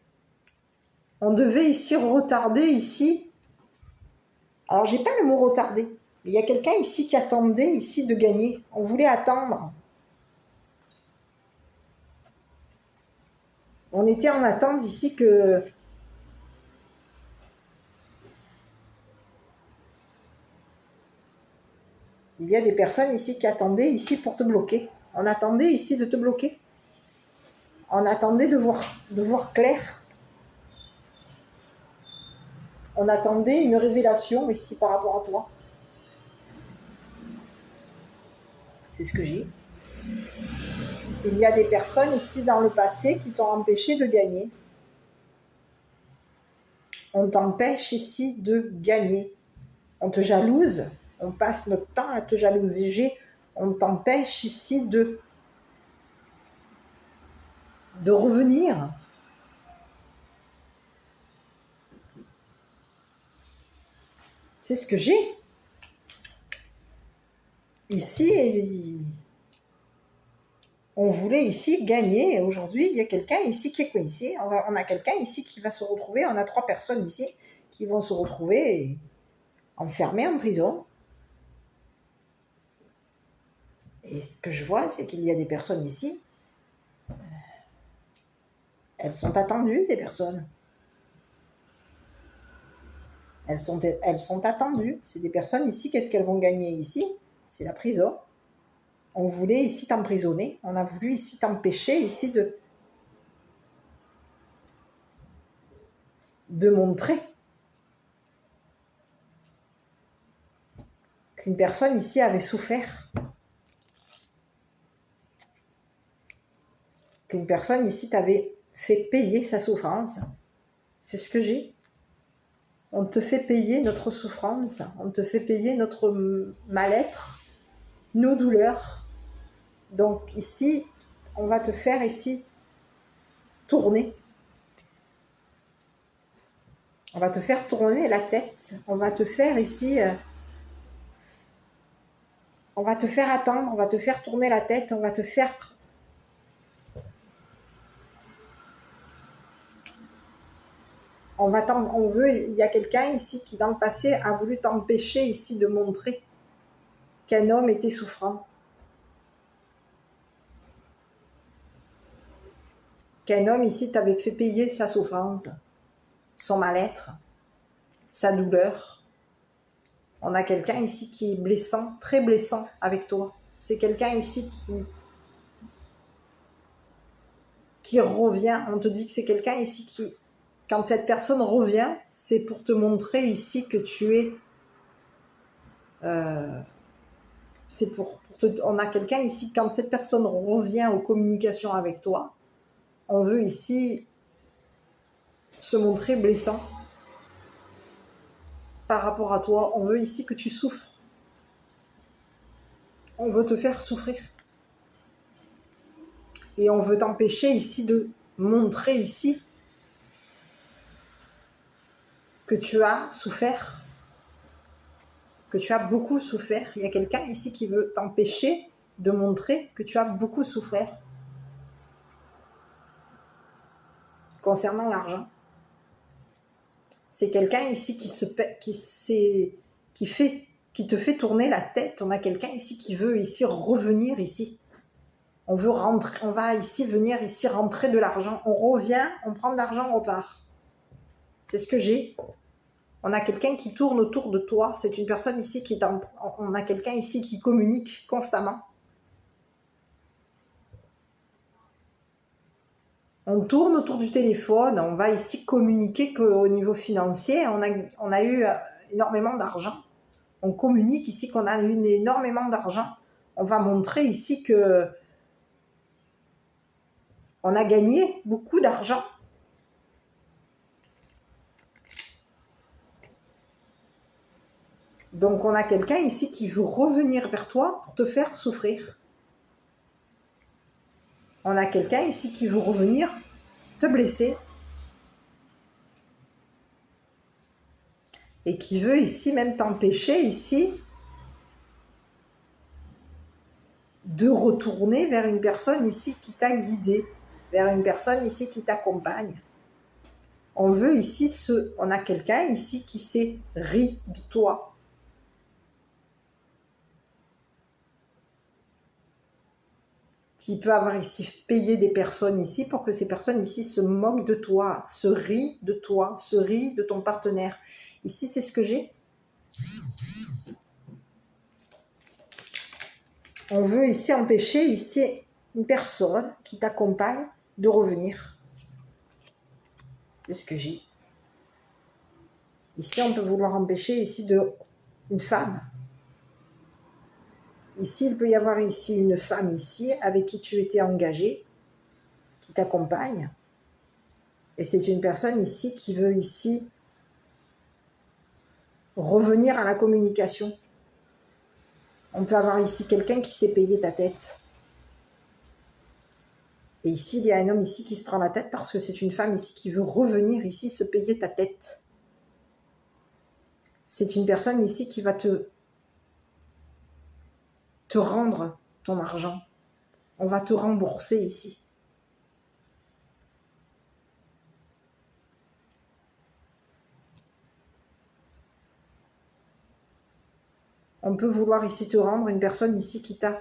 Speaker 1: On devait ici retarder ici. Alors, j'ai pas le mot retarder. Mais il y a quelqu'un ici qui attendait ici de gagner. On voulait attendre. On était en attente ici que... Il y a des personnes ici qui attendaient ici pour te bloquer. On attendait ici de te bloquer. On attendait de voir clair. On attendait une révélation ici par rapport à toi. C'est ce que j'ai. Il y a des personnes ici dans le passé qui t'ont empêché de gagner. On t'empêche ici de gagner. On te jalouse. On passe notre temps à te jalouser. On t'empêche ici de revenir. C'est ce que j'ai. Ici, On voulait ici gagner. Aujourd'hui, il y a quelqu'un ici qui est coincé. On a quelqu'un ici qui va se retrouver. On a 3 personnes ici qui vont se retrouver enfermées en prison. Et ce que je vois, c'est qu'il y a des personnes ici. Elles sont attendues, ces personnes. Elles sont attendues. C'est des personnes ici. Qu'est-ce qu'elles vont gagner ici? C'est la prison. On voulait ici t'emprisonner. On a voulu ici t'empêcher ici de montrer qu'une personne ici avait souffert. Qu'une personne ici t'avait fait payer sa souffrance. C'est ce que j'ai. On te fait payer notre souffrance. On te fait payer notre mal-être, nos douleurs. Donc ici, on va te faire ici tourner. On va te faire tourner la tête. On va te faire ici... on va te faire attendre. On va te faire tourner la tête. On va te faire... il y a quelqu'un ici qui dans le passé a voulu t'empêcher ici de montrer qu'un homme était souffrant. Qu'un homme ici t'avait fait payer sa souffrance, son mal-être, sa douleur. On a quelqu'un ici qui est blessant, très blessant avec toi. C'est quelqu'un ici qui revient. On te dit que c'est quelqu'un ici qui, quand cette personne revient, c'est pour te montrer ici que tu es... on a quelqu'un ici, quand cette personne revient aux communications avec toi, on veut ici se montrer blessant par rapport à toi. On veut ici que tu souffres. On veut te faire souffrir. Et on veut t'empêcher ici de montrer ici que tu as souffert, que tu as beaucoup souffert. Il y a quelqu'un ici qui veut t'empêcher de montrer que tu as beaucoup souffert concernant l'argent. C'est quelqu'un ici qui te fait tourner la tête. On a quelqu'un ici qui veut ici revenir ici. On veut rentrer, on va ici venir ici rentrer de l'argent. On revient, on prend de l'argent, on repart. C'est ce que j'ai. On a quelqu'un qui tourne autour de toi. C'est une personne ici on a quelqu'un ici qui communique constamment. On tourne autour du téléphone. On va ici communiquer qu'au niveau financier, on a eu énormément d'argent. On communique ici qu'on a eu énormément d'argent. On va montrer ici que on a gagné beaucoup d'argent. Donc on a quelqu'un ici qui veut revenir vers toi pour te faire souffrir. On a quelqu'un ici qui veut revenir te blesser. Et qui veut ici même t'empêcher ici de retourner vers une personne ici qui t'a guidé, vers une personne ici qui t'accompagne. On veut ici on a quelqu'un ici qui s'est ri de toi. Qui peut avoir ici payé des personnes ici pour que ces personnes ici se moquent de toi, se rient de toi, se rient de ton partenaire. Ici, c'est ce que j'ai. On veut ici empêcher ici une personne qui t'accompagne de revenir. C'est ce que j'ai. Ici, on peut vouloir empêcher ici une femme. Ici, il peut y avoir ici une femme ici avec qui tu étais engagé, qui t'accompagne. Et c'est une personne ici qui veut ici revenir à la communication. On peut avoir ici quelqu'un qui s'est payé ta tête. Et ici, il y a un homme ici qui se prend la tête parce que c'est une femme ici qui veut revenir ici se payer ta tête. C'est une personne ici qui va te rendre ton argent. On va te rembourser ici. On peut vouloir ici te rendre une personne ici qui t'a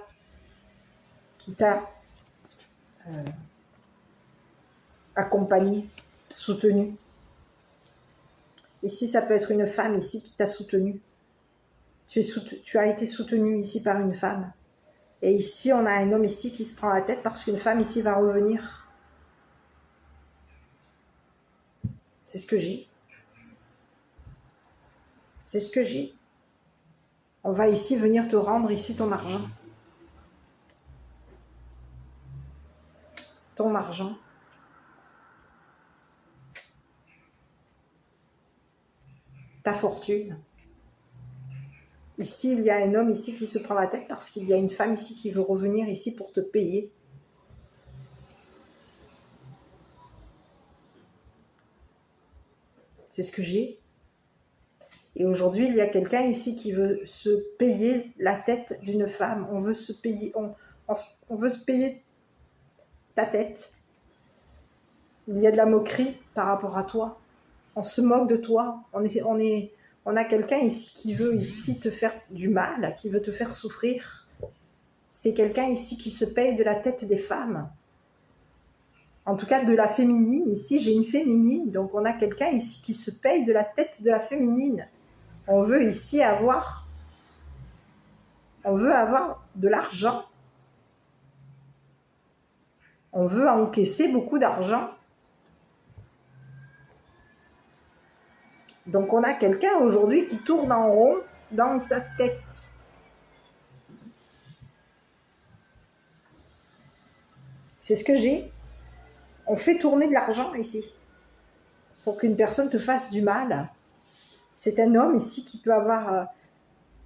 Speaker 1: accompagné, soutenu. Ici, ça peut être une femme ici qui t'a soutenu. Tu as été soutenu ici par une femme. Et ici, on a un homme ici qui se prend la tête parce qu'une femme ici va revenir. C'est ce que j'ai. C'est ce que j'ai. On va ici venir te rendre ici ton argent. Ton argent. Ta fortune. Ici, il y a un homme ici qui se prend la tête parce qu'il y a une femme ici qui veut revenir ici pour te payer. C'est ce que j'ai. Et aujourd'hui, il y a quelqu'un ici qui veut se payer la tête d'une femme. On veut se payer, on veut se payer ta tête. Il y a de la moquerie par rapport à toi. On se moque de toi. On a quelqu'un ici qui veut ici te faire du mal, qui veut te faire souffrir. C'est quelqu'un ici qui se paye de la tête des femmes. En tout cas, de la féminine. Ici, j'ai une féminine. Donc, on a quelqu'un ici qui se paye de la tête de la féminine. On veut ici avoir... On veut avoir de l'argent. On veut encaisser beaucoup d'argent. Donc, on a quelqu'un aujourd'hui qui tourne en rond dans sa tête. C'est ce que j'ai. On fait tourner de l'argent ici pour qu'une personne te fasse du mal. C'est un homme ici qui peut avoir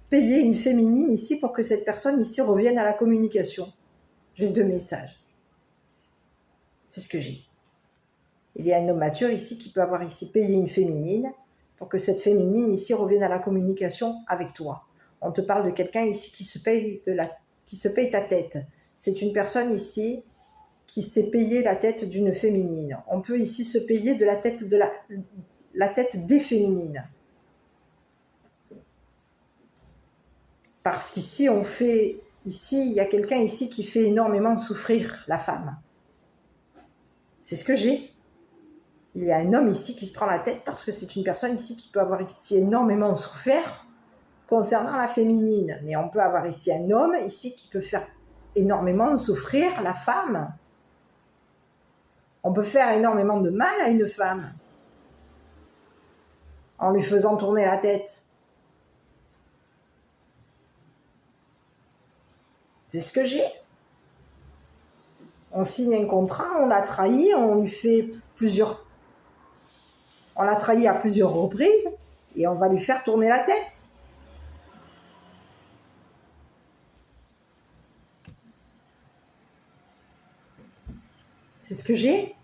Speaker 1: payé une féminine ici pour que cette personne ici revienne à la communication. J'ai 2 messages. C'est ce que j'ai. Il y a un homme mature ici qui peut avoir ici payé une féminine pour que cette féminine ici revienne à la communication avec toi. On te parle de quelqu'un ici qui se paye ta tête. C'est une personne ici qui s'est payé la tête d'une féminine. On peut ici se payer de la tête la tête des féminines. Parce qu'ici, il y a quelqu'un ici qui fait énormément souffrir la femme. C'est ce que j'ai. Il y a un homme ici qui se prend la tête parce que c'est une personne ici qui peut avoir ici énormément souffert concernant la féminine. Mais on peut avoir ici un homme ici qui peut faire énormément souffrir la femme. On peut faire énormément de mal à une femme en lui faisant tourner la tête. C'est ce que j'ai. On signe un contrat, on l'a trahi, on l'a trahi à plusieurs reprises et on va lui faire tourner la tête. C'est ce que j'ai.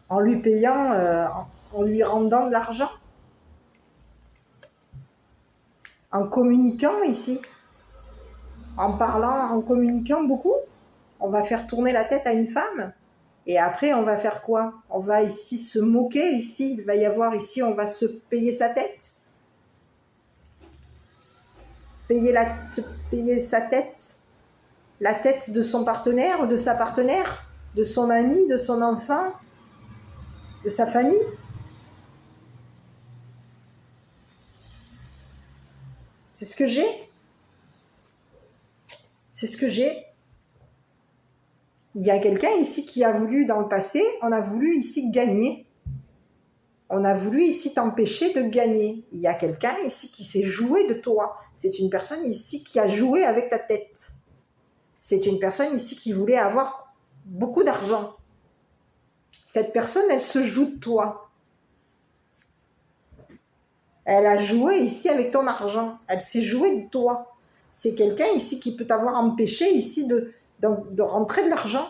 Speaker 1: En lui payant, en lui rendant de l'argent. En communiquant ici. En parlant, en communiquant beaucoup. On va faire tourner la tête à une femme. Et après, on va faire quoi? On va ici se moquer. Ici, il va y avoir ici, on va se payer sa tête. Se payer sa tête. La tête de son partenaire ou de sa partenaire. De son ami, de son enfant. De sa famille. C'est ce que j'ai. C'est ce que j'ai. Il y a quelqu'un ici qui a voulu, dans le passé, on a voulu ici gagner. On a voulu ici t'empêcher de gagner. Il y a quelqu'un ici qui s'est joué de toi. C'est une personne ici qui a joué avec ta tête. C'est une personne ici qui voulait avoir beaucoup d'argent. Cette personne, elle se joue de toi. Elle a joué ici avec ton argent. Elle s'est jouée de toi. C'est quelqu'un ici qui peut t'avoir empêché ici de rentrer de l'argent.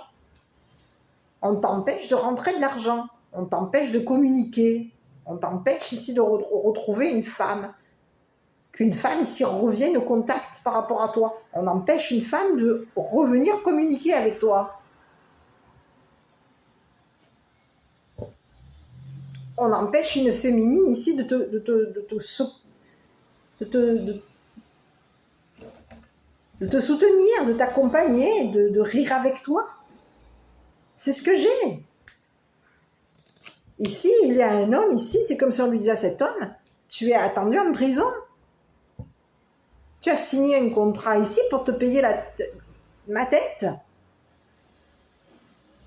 Speaker 1: On t'empêche de rentrer de l'argent. On t'empêche de communiquer. On t'empêche ici de retrouver une femme. qu'une femme ici revienne au contact par rapport à toi. On empêche une femme de revenir communiquer avec toi. On empêche une féminine ici de te soutenir, de t'accompagner, de rire avec toi. C'est ce que j'ai. Ici, il y a un homme, ici, c'est comme si on lui disait à cet homme, tu es attendu en prison. Tu as signé un contrat ici pour te payer ma tête.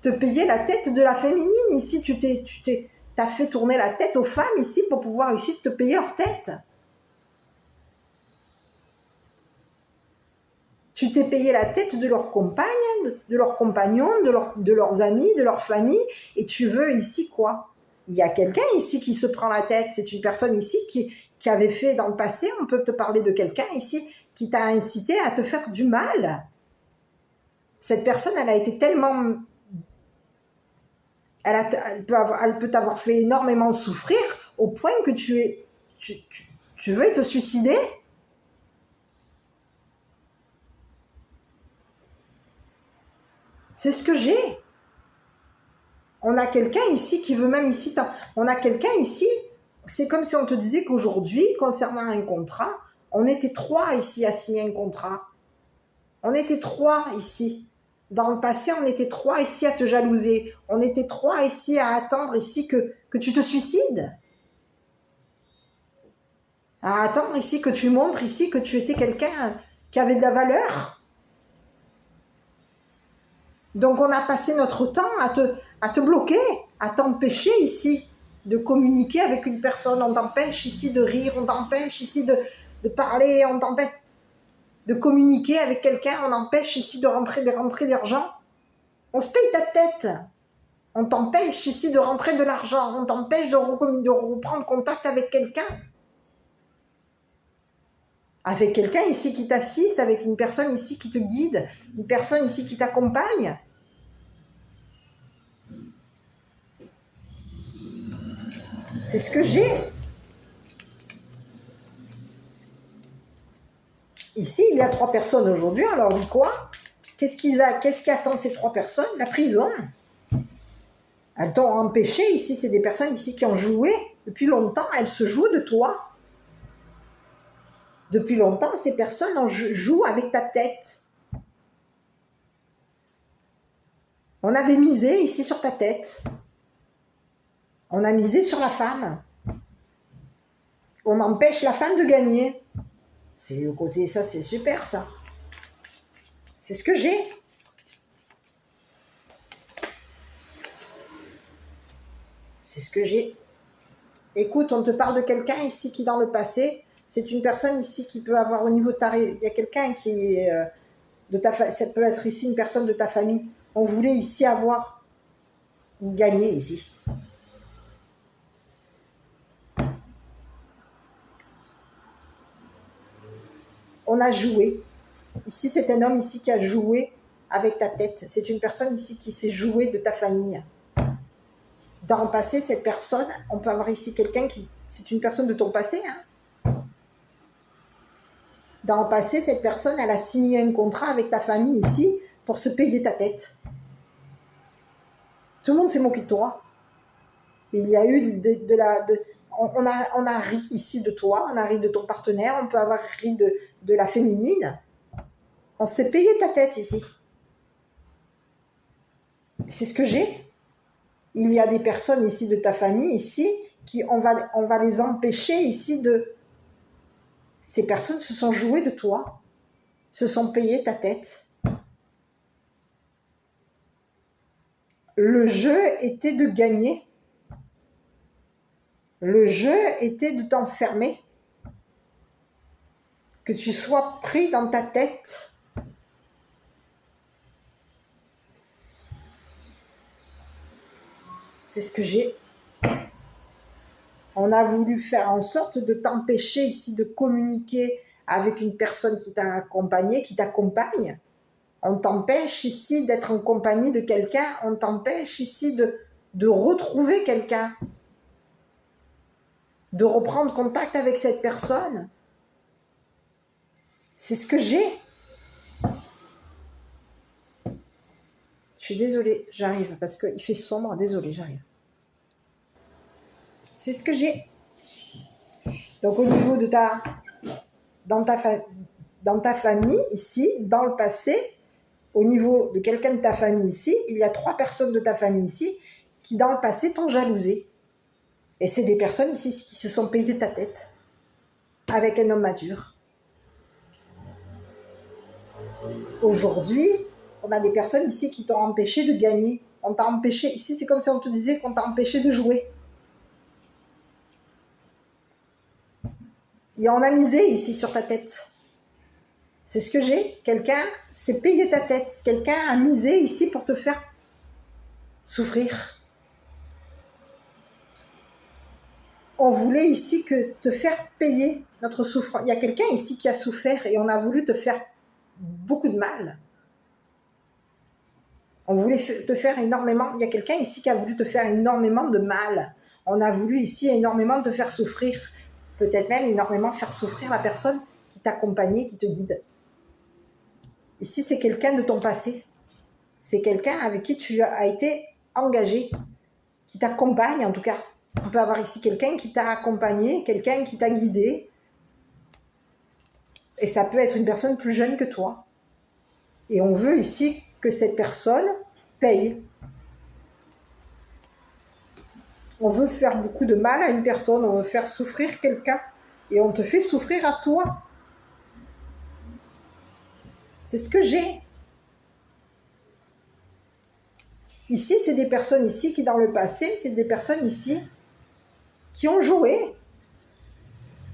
Speaker 1: Te payer la tête de la féminine. Ici, tu t'as fait tourner la tête aux femmes ici pour pouvoir ici te payer leur tête. Tu t'es payé la tête de leurs compagnes, de leurs compagnons, de leurs amis, de leur famille, et tu veux ici quoi? Il y a quelqu'un ici qui se prend la tête. C'est une personne ici qui avait fait dans le passé, on peut te parler de quelqu'un ici qui t'a incité à te faire du mal. Cette personne, elle a été tellement... Elle peut t'avoir fait énormément souffrir au point que tu veux te suicider. C'est ce que j'ai. On a quelqu'un ici qui veut même ici... On a quelqu'un ici, c'est comme si on te disait qu'aujourd'hui, concernant un contrat, on était 3 ici à signer un contrat. On était 3 ici. Dans le passé, on était 3 ici à te jalouser. On était 3 ici à attendre ici que tu te suicides. À attendre ici que tu montres ici que tu étais quelqu'un qui avait de la valeur. Donc on a passé notre temps à te bloquer, à t'empêcher ici de communiquer avec une personne. On t'empêche ici de rire, on t'empêche ici de parler, on t'empêche de communiquer avec quelqu'un, on empêche ici de rentrer d'argent. On se paye ta tête. On t'empêche ici de rentrer de l'argent. On t'empêche de reprendre contact avec quelqu'un. Avec quelqu'un ici qui t'assiste, avec une personne ici qui te guide, une personne ici qui t'accompagne. C'est ce que j'ai. Ici, il y a 3 personnes aujourd'hui, on leur dit quoi? Qu'est-ce qui attend ces 3 personnes? La prison. Elles t'ont empêché, ici, c'est des personnes ici qui ont joué. Depuis longtemps, elles se jouent de toi. Depuis longtemps, ces personnes jouent avec ta tête. On avait misé ici sur ta tête. On a misé sur la femme. On empêche la femme de gagner. C'est le côté, ça c'est super ça. C'est ce que j'ai. C'est ce que j'ai. Écoute, on te parle de quelqu'un ici qui dans le passé, c'est une personne ici qui peut avoir au niveau de il y a quelqu'un qui est ça peut être ici une personne de ta famille. On voulait ici avoir ou gagner ici. On a joué. Ici, c'est un homme ici qui a joué avec ta tête. C'est une personne ici qui s'est jouée de ta famille. Dans le passé, cette personne, on peut avoir ici quelqu'un qui... C'est une personne de ton passé. Hein. Dans le passé, cette personne, elle a signé un contrat avec ta famille ici pour se payer ta tête. Tout le monde s'est moqué de toi. Il y a eu on a ri ici de toi, on a ri de ton partenaire, on peut avoir ri de la féminine. On s'est payé ta tête ici. C'est ce que j'ai. Il y a des personnes ici de ta famille ici qui on va les empêcher ici de... Ces personnes se sont jouées de toi, se sont payées ta tête. Le jeu était de gagner. Le jeu était de t'enfermer. Que tu sois pris dans ta tête. C'est ce que j'ai. On a voulu faire en sorte de t'empêcher ici de communiquer avec une personne qui t'a accompagné, qui t'accompagne. On t'empêche ici d'être en compagnie de quelqu'un. On t'empêche ici de retrouver quelqu'un. De reprendre contact avec cette personne. C'est ce que j'ai. Je suis désolée, j'arrive parce qu'il fait sombre. Désolée, j'arrive. C'est ce que j'ai. Donc au niveau de dans ta famille, ici, dans le passé, au niveau de quelqu'un de ta famille ici, il y a 3 personnes de ta famille ici qui dans le passé t'ont jalousé. Et c'est des personnes ici qui se sont payées ta tête avec un homme mature. Aujourd'hui, on a des personnes ici qui t'ont empêché de gagner. On t'a empêché, ici c'est comme si on te disait qu'on t'a empêché de jouer. Et on a misé ici sur ta tête. C'est ce que j'ai. Quelqu'un s'est payé ta tête. Quelqu'un a misé ici pour te faire souffrir. On voulait ici que te faire payer notre souffrance. Il y a quelqu'un ici qui a souffert et on a voulu te faire beaucoup de mal. On voulait te faire énormément. Il y a quelqu'un ici qui a voulu te faire énormément de mal. On a voulu ici énormément te faire souffrir. Peut-être même énormément faire souffrir la personne qui t'accompagnait, qui te guide. Ici, c'est quelqu'un de ton passé. C'est quelqu'un avec qui tu as été engagé, qui t'accompagne en tout cas. On peut avoir ici quelqu'un qui t'a accompagné, quelqu'un qui t'a guidé. Et ça peut être une personne plus jeune que toi. Et on veut ici que cette personne paye. On veut faire beaucoup de mal à une personne, on veut faire souffrir quelqu'un. Et on te fait souffrir à toi. C'est ce que j'ai. Ici, c'est des personnes ici qui, dans le passé, c'est des personnes ici qui ont joué.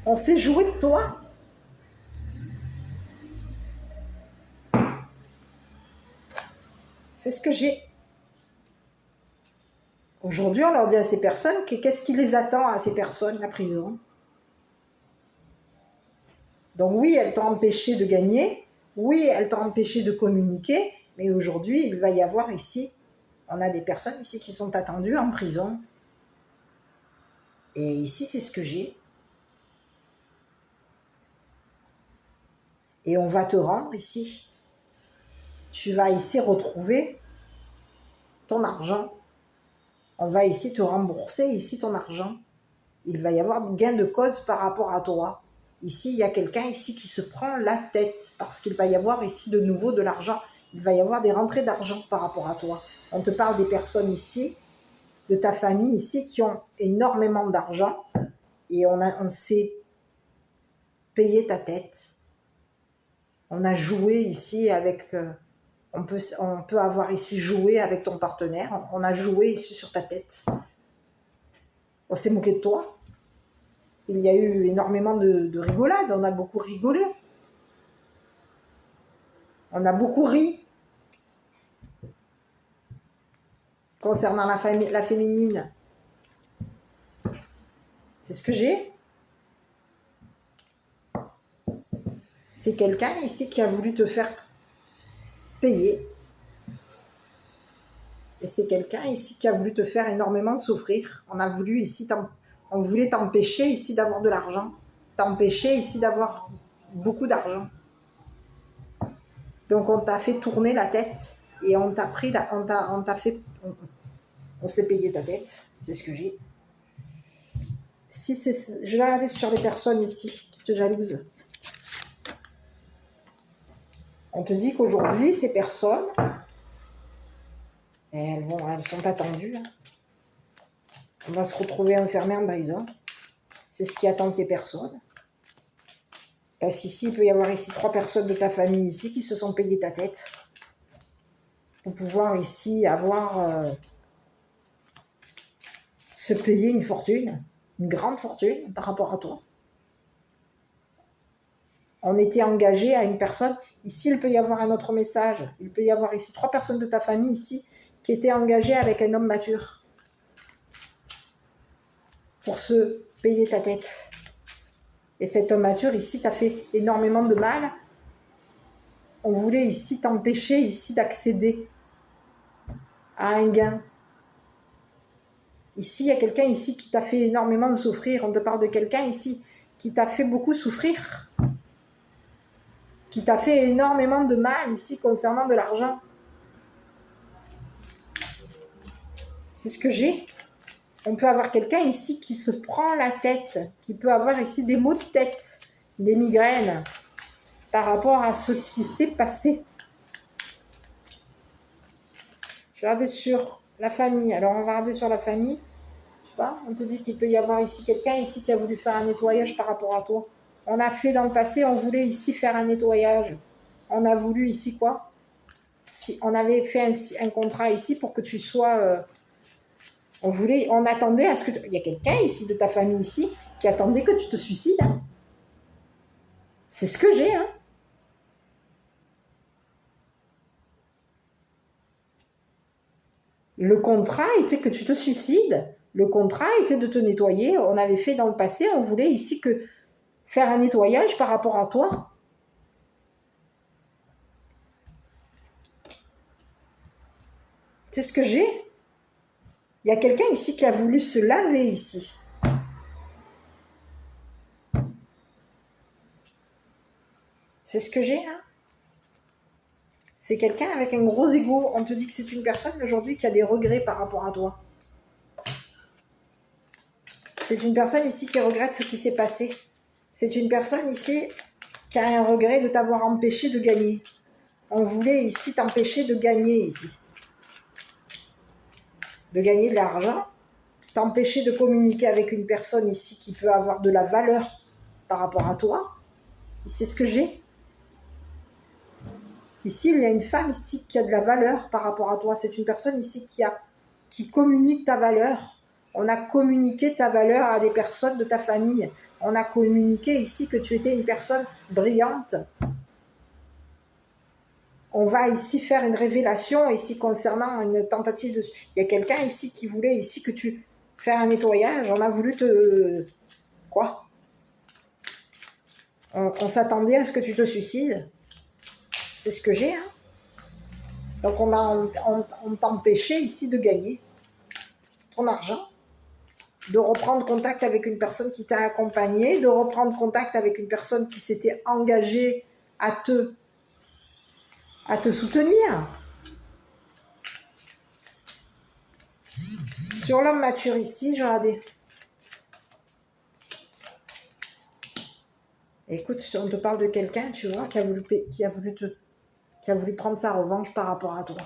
Speaker 1: On s'est joué de toi. C'est ce que j'ai. Aujourd'hui, on leur dit à ces personnes qu'est-ce qui les attend à ces personnes, la prison. Donc oui, elles t'ont empêché de gagner. Oui, elles t'ont empêché de communiquer. Mais aujourd'hui, il va y avoir ici, on a des personnes ici qui sont attendues en prison. Et ici, c'est ce que j'ai. Et on va te rendre ici. Tu vas ici retrouver ton argent. On va ici te rembourser ici ton argent. Il va y avoir gain de cause par rapport à toi. Ici, il y a quelqu'un ici qui se prend la tête parce qu'il va y avoir ici de nouveau de l'argent. Il va y avoir des rentrées d'argent par rapport à toi. On te parle des personnes ici, de ta famille ici, qui ont énormément d'argent et on s'est payé ta tête. On a joué ici avec... on peut avoir ici joué avec ton partenaire. On a joué ici sur ta tête. On s'est moqué de toi. Il y a eu énormément de rigolades. On a beaucoup rigolé. On a beaucoup ri. Concernant la féminine. C'est ce que j'ai. C'est quelqu'un ici qui a voulu te faire payer. Et c'est quelqu'un ici qui a voulu te faire énormément souffrir. On a voulu ici, on voulait t'empêcher ici d'avoir de l'argent. T'empêcher ici d'avoir beaucoup d'argent. Donc on t'a fait tourner la tête et on t'a pris, on t'a fait, on s'est payé ta tête. C'est ce que j'ai. Je vais regarder sur les personnes ici qui te jalousent. On te dit qu'aujourd'hui, ces personnes, elles sont attendues. On va se retrouver enfermés en prison. C'est ce qui attend ces personnes. Parce qu'ici, il peut y avoir ici 3 personnes de ta famille ici qui se sont payées ta tête. Pour pouvoir ici avoir... se payer une fortune. Une grande fortune par rapport à toi. On était engagé à une personne... Ici, il peut y avoir un autre message. Il peut y avoir ici 3 personnes de ta famille ici qui étaient engagées avec un homme mature pour se payer ta tête. Et cet homme mature ici t'a fait énormément de mal. On voulait ici t'empêcher ici d'accéder à un gain. Ici, il y a quelqu'un ici qui t'a fait énormément de souffrir. On te parle de quelqu'un ici qui t'a fait beaucoup souffrir. qui t'a fait énormément de mal ici concernant de l'argent. C'est ce que j'ai. On peut avoir quelqu'un ici qui se prend la tête, qui peut avoir ici des maux de tête, des migraines, par rapport à ce qui s'est passé. Je vais regarder sur la famille. Alors, on va regarder sur la famille. Je sais pas, on te dit qu'il peut y avoir ici quelqu'un ici qui a voulu faire un nettoyage par rapport à toi. On a fait dans le passé, on voulait ici faire un nettoyage. On a voulu ici quoi? Si on avait fait un contrat ici pour que tu sois... on attendait à ce que... Il y a quelqu'un ici de ta famille ici qui attendait que tu te suicides. Hein. C'est ce que j'ai. Hein. Le contrat était que tu te suicides. Le contrat était de te nettoyer. On avait fait dans le passé, on voulait ici que faire un nettoyage par rapport à toi. C'est ce que j'ai. Il y a quelqu'un ici qui a voulu se laver ici. C'est ce que j'ai, hein. C'est quelqu'un avec un gros ego. On te dit que c'est une personne aujourd'hui qui a des regrets par rapport à toi. C'est une personne ici qui regrette ce qui s'est passé. C'est une personne ici qui a un regret de t'avoir empêché de gagner. On voulait ici t'empêcher de gagner ici. De gagner de l'argent. T'empêcher de communiquer avec une personne ici qui peut avoir de la valeur par rapport à toi. C'est ce que j'ai. Ici, il y a une femme ici qui a de la valeur par rapport à toi. C'est une personne ici qui communique ta valeur. On a communiqué ta valeur à des personnes de ta famille. On a communiqué ici que tu étais une personne brillante. On va ici faire une révélation ici concernant une tentative de... Il y a quelqu'un ici qui voulait ici que tu fasses un nettoyage. On a voulu te... Quoi? On s'attendait à ce que tu te suicides. C'est ce que j'ai, hein. Donc on t'empêchait ici de gagner ton argent, de reprendre contact avec une personne qui t'a accompagné, de reprendre contact avec une personne qui s'était engagée à te soutenir. Sur l'homme mature ici, j'ai regardé. Écoute, on te parle de quelqu'un, tu vois, qui a voulu prendre sa revanche par rapport à toi.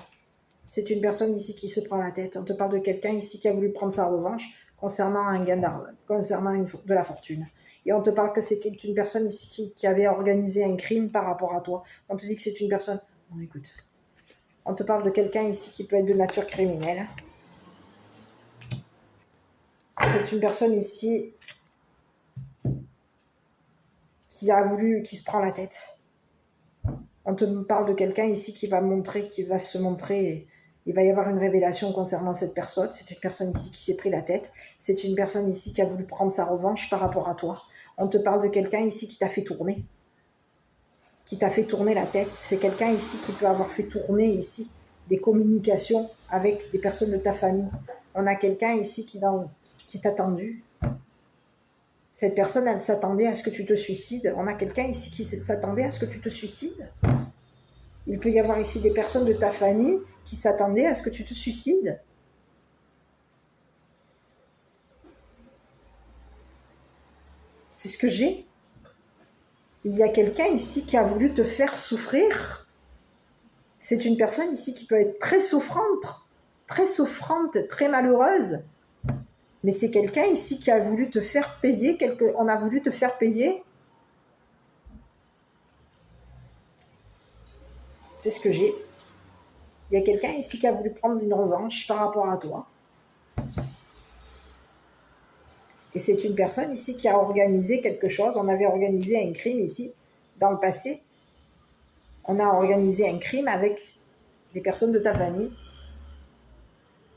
Speaker 1: C'est une personne ici qui se prend la tête. On te parle de quelqu'un ici qui a voulu prendre sa revanche concernant un gain d'argent, concernant de la fortune. Et on te parle que c'est une personne ici qui avait organisé un crime par rapport à toi. On te dit que c'est une personne... Bon, écoute. On te parle de quelqu'un ici qui peut être de nature criminelle. C'est une personne ici qui se prend la tête. On te parle de quelqu'un ici qui va se montrer, il va y avoir une révélation concernant cette personne. C'est une personne ici qui s'est pris la tête. C'est une personne ici qui a voulu prendre sa revanche par rapport à toi. On te parle de quelqu'un ici qui t'a fait tourner. Qui t'a fait tourner la tête. C'est quelqu'un ici qui peut avoir fait tourner ici des communications avec des personnes de ta famille. On a quelqu'un ici qui t'a tendu. Cette personne, elle s'attendait à ce que tu te suicides. On a quelqu'un ici qui s'attendait à ce que tu te suicides. Il peut y avoir ici des personnes de ta famille qui s'attendaient à ce que tu te suicides. C'est ce que j'ai. Il y a quelqu'un ici qui a voulu te faire souffrir. C'est une personne ici qui peut être très souffrante, très malheureuse. Mais c'est quelqu'un ici qui a voulu te faire payer on a voulu te faire payer. C'est ce que j'ai. Il y a quelqu'un ici qui a voulu prendre une revanche par rapport à toi. Et c'est une personne ici qui a organisé quelque chose. On avait organisé un crime ici, dans le passé. On a organisé un crime avec des personnes de ta famille.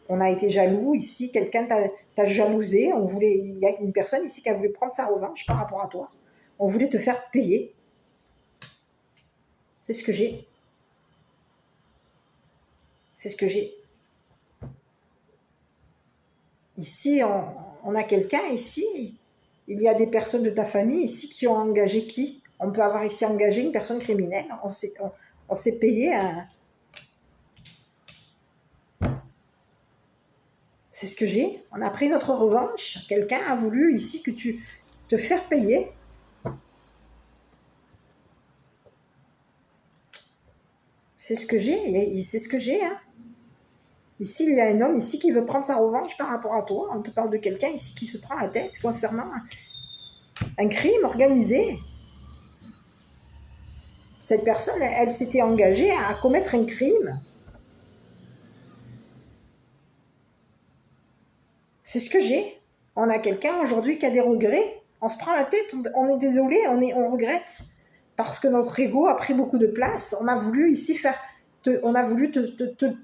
Speaker 1: On a été jaloux ici. Quelqu'un t'a jalousé. Il y a une personne ici qui a voulu prendre sa revanche par rapport à toi. On voulait te faire payer. C'est ce que j'ai. C'est ce que j'ai. Ici, on a quelqu'un ici. Il y a des personnes de ta famille ici qui ont engagé qui? On peut avoir ici engagé une personne criminelle. On s'est payé un... C'est ce que j'ai. On a pris notre revanche. Quelqu'un a voulu ici que tu te faire payer. C'est ce que j'ai. C'est ce que j'ai. Hein. Ici, il y a un homme ici qui veut prendre sa revanche par rapport à toi. On te parle de quelqu'un ici qui se prend la tête concernant un crime organisé. Cette personne, elle s'était engagée à commettre un crime. C'est ce que j'ai. On a quelqu'un aujourd'hui qui a des regrets. On se prend la tête, on est désolé, on regrette. Parce que notre ego a pris beaucoup de place. On a voulu ici faire... on a voulu te...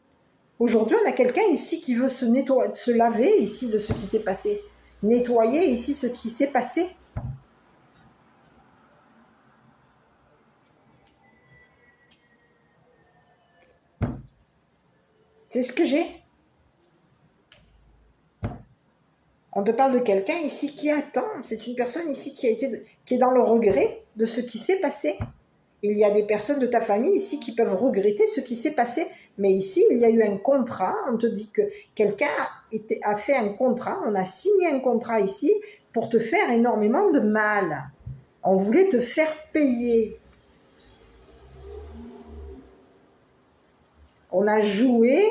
Speaker 1: Aujourd'hui, on a quelqu'un ici qui veut se nettoyer, se laver ici de ce qui s'est passé. Nettoyer ici ce qui s'est passé. C'est ce que j'ai. On te parle de quelqu'un ici qui attend. C'est une personne ici qui est dans le regret de ce qui s'est passé. Il y a des personnes de ta famille ici qui peuvent regretter ce qui s'est passé. Mais ici, il y a eu un contrat. On te dit que quelqu'un a fait un contrat. On a signé un contrat ici pour te faire énormément de mal. On voulait te faire payer. On a joué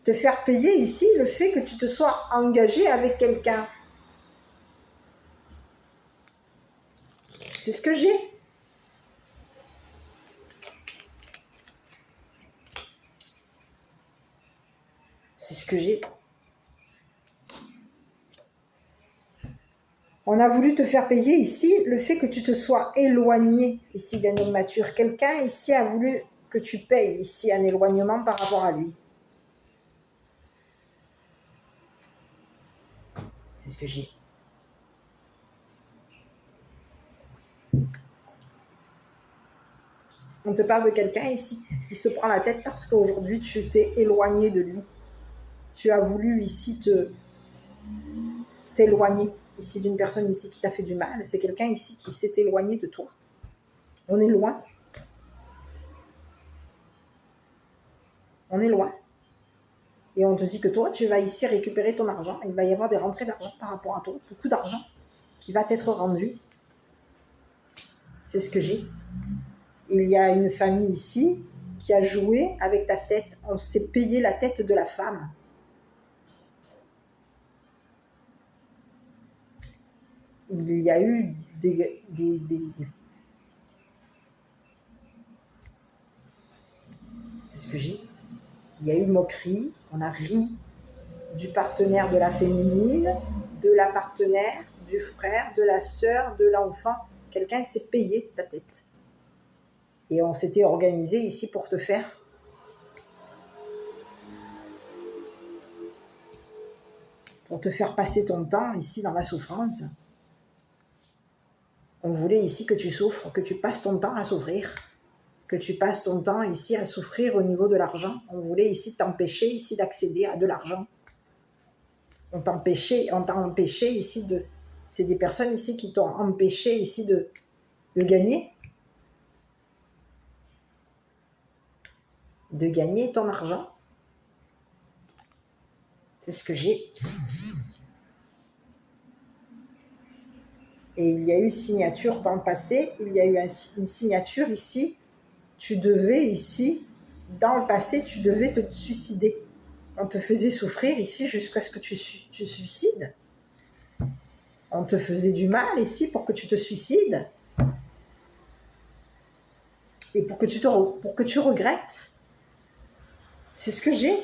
Speaker 1: te faire payer ici le fait que tu te sois engagé avec quelqu'un. C'est ce que j'ai. C'est ce que j'ai. On a voulu te faire payer ici le fait que tu te sois éloigné ici d'un homme mature. Quelqu'un ici a voulu que tu payes ici un éloignement par rapport à lui. C'est ce que j'ai. On te parle de quelqu'un ici qui se prend la tête parce qu'aujourd'hui tu t'es éloigné de lui. Tu as voulu ici t'éloigner ici d'une personne ici qui t'a fait du mal. C'est quelqu'un ici qui s'est éloigné de toi. On est loin. On est loin. Et on te dit que toi, tu vas ici récupérer ton argent. Il va y avoir des rentrées d'argent par rapport à toi. Beaucoup d'argent qui va t'être rendu. C'est ce que j'ai. Il y a une famille ici qui a joué avec ta tête. On s'est payé la tête de la femme. Il y a eu des c'est ce que j'ai. Il y a eu moquerie. On a ri du partenaire de la féminine, de la partenaire, du frère, de la sœur, de l'enfant. Quelqu'un s'est payé ta tête. Et on s'était organisé ici pour te faire passer ton temps ici dans la souffrance. On voulait ici que tu souffres, que tu passes ton temps à souffrir, que tu passes ton temps ici à souffrir au niveau de l'argent. On voulait ici t'empêcher ici d'accéder à de l'argent. On t'a empêché ici de... C'est des personnes ici qui t'ont empêché ici de gagner. De gagner ton argent. C'est ce que j'ai. Et il y a eu signature dans le passé, il y a eu une signature ici. Tu devais ici, dans le passé, tu devais te suicider. On te faisait souffrir ici jusqu'à ce que tu suicides. On te faisait du mal ici pour que tu te suicides. Et pour que tu regrettes. C'est ce que j'ai.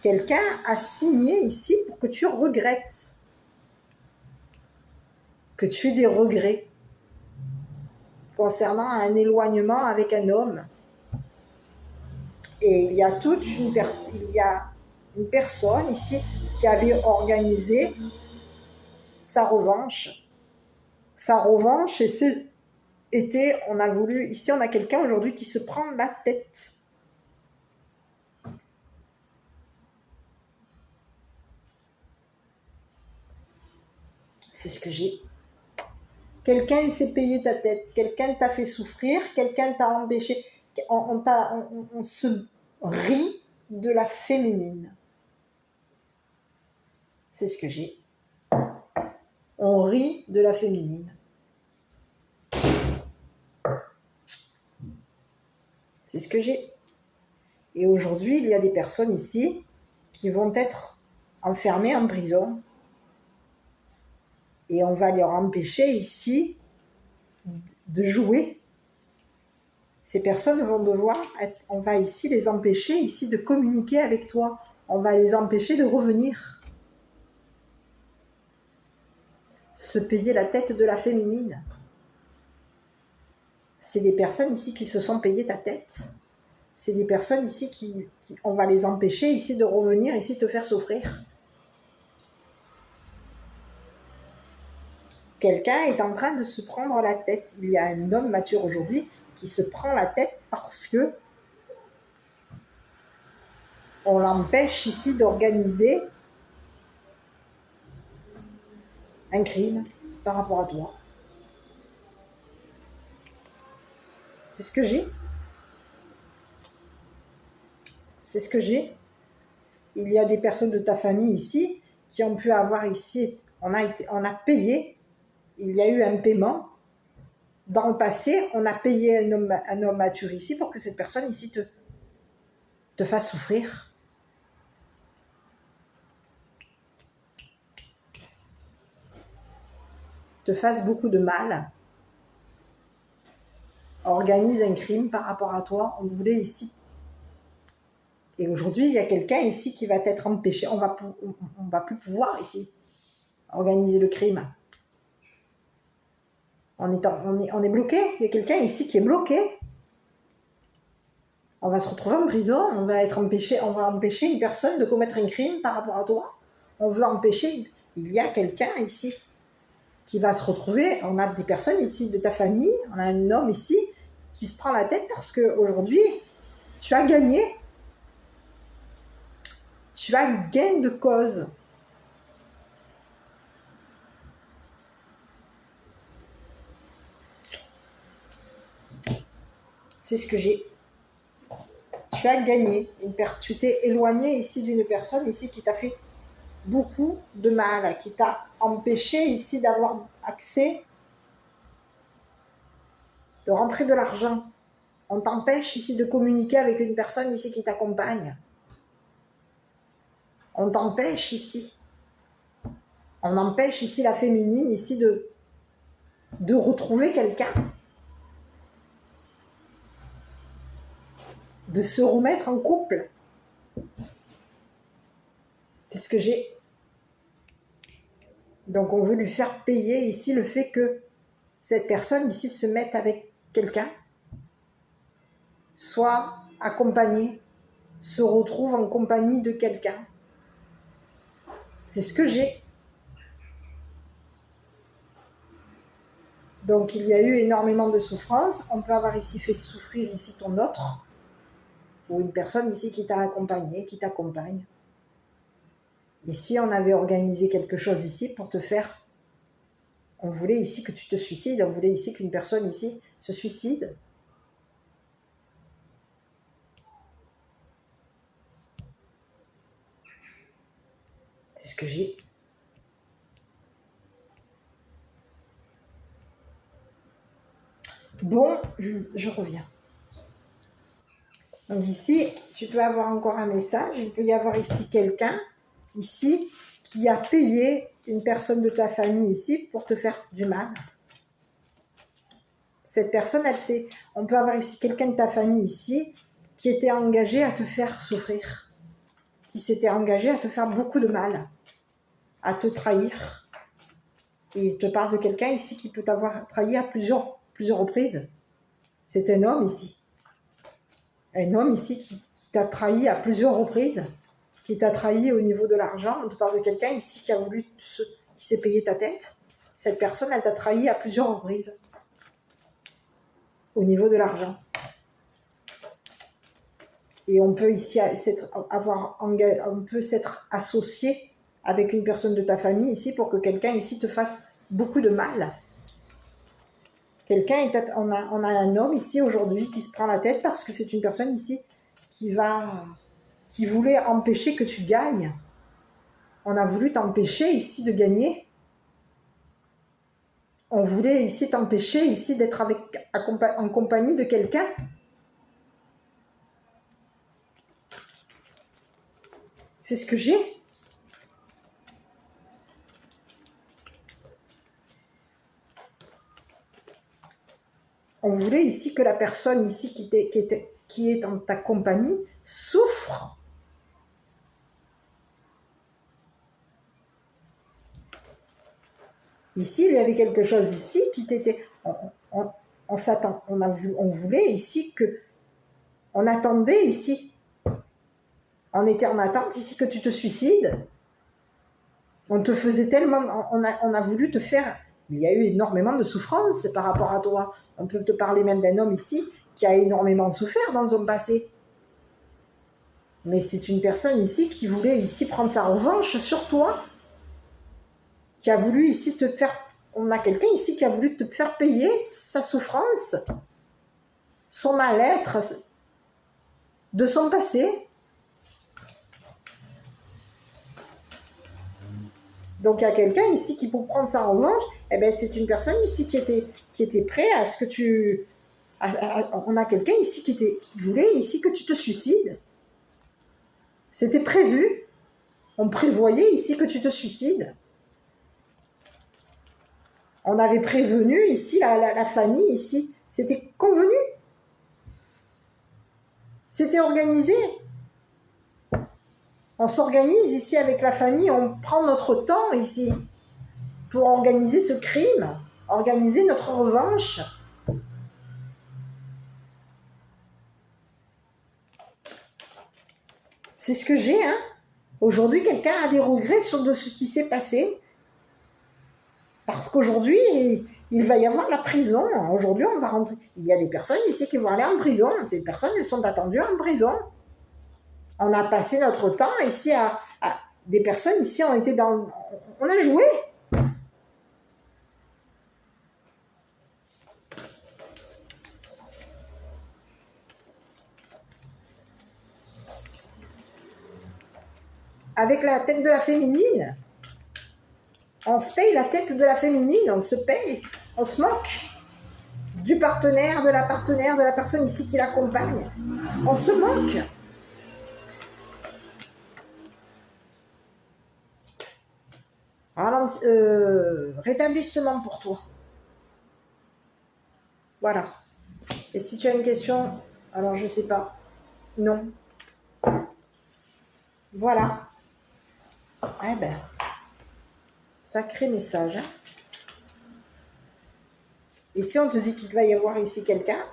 Speaker 1: Quelqu'un a signé ici pour que tu regrettes. Que tu aies des regrets concernant un éloignement avec un homme. Et il y a une personne ici qui avait organisé sa revanche. Sa revanche, on a voulu, ici on a quelqu'un aujourd'hui qui se prend la tête. C'est ce que j'ai. Quelqu'un s'est payé ta tête, quelqu'un t'a fait souffrir, quelqu'un t'a empêché. On se rit de la féminine. C'est ce que j'ai. On rit de la féminine. C'est ce que j'ai. Et aujourd'hui, il y a des personnes ici qui vont être enfermées en prison. Et on va leur empêcher ici de jouer. Ces personnes vont devoir on va ici les empêcher ici de communiquer avec toi. On va les empêcher de revenir. Se payer la tête de la féminine. C'est des personnes ici qui se sont payées ta tête. C'est des personnes ici qui on va les empêcher ici de revenir, ici te faire souffrir. Quelqu'un est en train de se prendre la tête. Il y a un homme mature aujourd'hui qui se prend la tête parce que on l'empêche ici d'organiser un crime par rapport à toi. C'est ce que j'ai. C'est ce que j'ai. Il y a des personnes de ta famille ici qui ont pu avoir ici, on a payé, il y a eu un paiement. Dans le passé, on a payé un homme mature ici pour que cette personne ici te fasse souffrir. Te fasse beaucoup de mal. Organise un crime par rapport à toi. On voulait ici. Et aujourd'hui, il y a quelqu'un ici qui va être empêché. On va plus pouvoir ici organiser le crime. On est bloqué. Il y a quelqu'un ici qui est bloqué. On va se retrouver en prison. On va empêcher une personne de commettre un crime par rapport à toi. On veut empêcher. Il y a quelqu'un ici qui va se retrouver. On a des personnes ici de ta famille. On a un homme ici qui se prend la tête parce qu'aujourd'hui, tu as gagné. Tu as gain de cause. C'est ce que j'ai. Tu as gagné. Tu t'es éloigné ici d'une personne ici qui t'a fait beaucoup de mal, qui t'a empêché ici d'avoir accès, de rentrer de l'argent. On t'empêche ici de communiquer avec une personne ici qui t'accompagne. On t'empêche ici. On empêche ici la féminine ici de retrouver quelqu'un. De se remettre en couple. C'est ce que j'ai. Donc on veut lui faire payer ici le fait que cette personne ici se mette avec quelqu'un, soit accompagnée, se retrouve en compagnie de quelqu'un. C'est ce que j'ai. Donc il y a eu énormément de souffrance. On peut avoir ici fait souffrir ici ton autre, ou une personne ici qui t'a accompagné, qui t'accompagne. Ici, on avait organisé quelque chose ici pour te faire... On voulait ici que tu te suicides, on voulait ici qu'une personne ici se suicide. C'est ce que j'ai. Bon, je reviens. Donc ici, tu peux avoir encore un message. Il peut y avoir ici quelqu'un, ici, qui a payé une personne de ta famille ici pour te faire du mal. Cette personne, elle sait. On peut avoir ici quelqu'un de ta famille ici qui était engagé à te faire souffrir, qui s'était engagé à te faire beaucoup de mal, à te trahir. Et il te parle de quelqu'un ici qui peut t'avoir trahi à plusieurs reprises. C'est un homme ici. Un homme ici qui t'a trahi à plusieurs reprises, qui t'a trahi au niveau de l'argent. On te parle de quelqu'un ici qui s'est payé ta tête. Cette personne, elle t'a trahi à plusieurs reprises au niveau de l'argent. Et on peut ici on peut s'être associé avec une personne de ta famille ici pour que quelqu'un ici te fasse beaucoup de mal. On a un homme ici aujourd'hui qui se prend la tête parce que c'est une personne ici qui voulait empêcher que tu gagnes. On a voulu t'empêcher ici de gagner. On voulait ici t'empêcher ici d'être en compagnie de quelqu'un. C'est ce que j'ai. On voulait ici que la personne ici qui est dans ta compagnie souffre. Ici, il y avait quelque chose ici qui t'était... On voulait ici que... On attendait ici. On était en attente ici que tu te suicides. On te faisait tellement... On a voulu te faire... Il y a eu énormément de souffrance par rapport à toi. On peut te parler même d'un homme ici qui a énormément souffert dans son passé. Mais c'est une personne ici qui voulait ici prendre sa revanche sur toi. Qui a voulu ici te faire... On a quelqu'un ici qui a voulu te faire payer sa souffrance, son mal-être de son passé. Donc il y a quelqu'un ici qui, pour prendre sa revanche, eh ben, c'est une personne ici qui était prêt à ce que tu... on a quelqu'un ici qui voulait ici que tu te suicides. C'était prévu. On prévoyait ici que tu te suicides. On avait prévenu ici la famille ici. C'était convenu. C'était organisé. On s'organise ici avec la famille, on prend notre temps ici pour organiser ce crime, organiser notre revanche. C'est ce que j'ai, hein. Aujourd'hui, quelqu'un a des regrets sur de ce qui s'est passé. Parce qu'aujourd'hui, il va y avoir la prison. Aujourd'hui, on va rentrer. Il y a des personnes ici qui vont aller en prison. Ces personnes, elles sont attendues en prison. On a passé notre temps ici à des personnes ici ont été dans... On a joué. Avec la tête de la féminine. On se paye la tête de la féminine, on se paye, on se moque du partenaire, de la personne ici qui l'accompagne. On se moque. Rétablissement pour toi. Voilà. Et si tu as une question, alors je sais pas. Non. Voilà. Eh ben, sacré message. Hein. Et si on te dit qu'il va y avoir ici quelqu'un,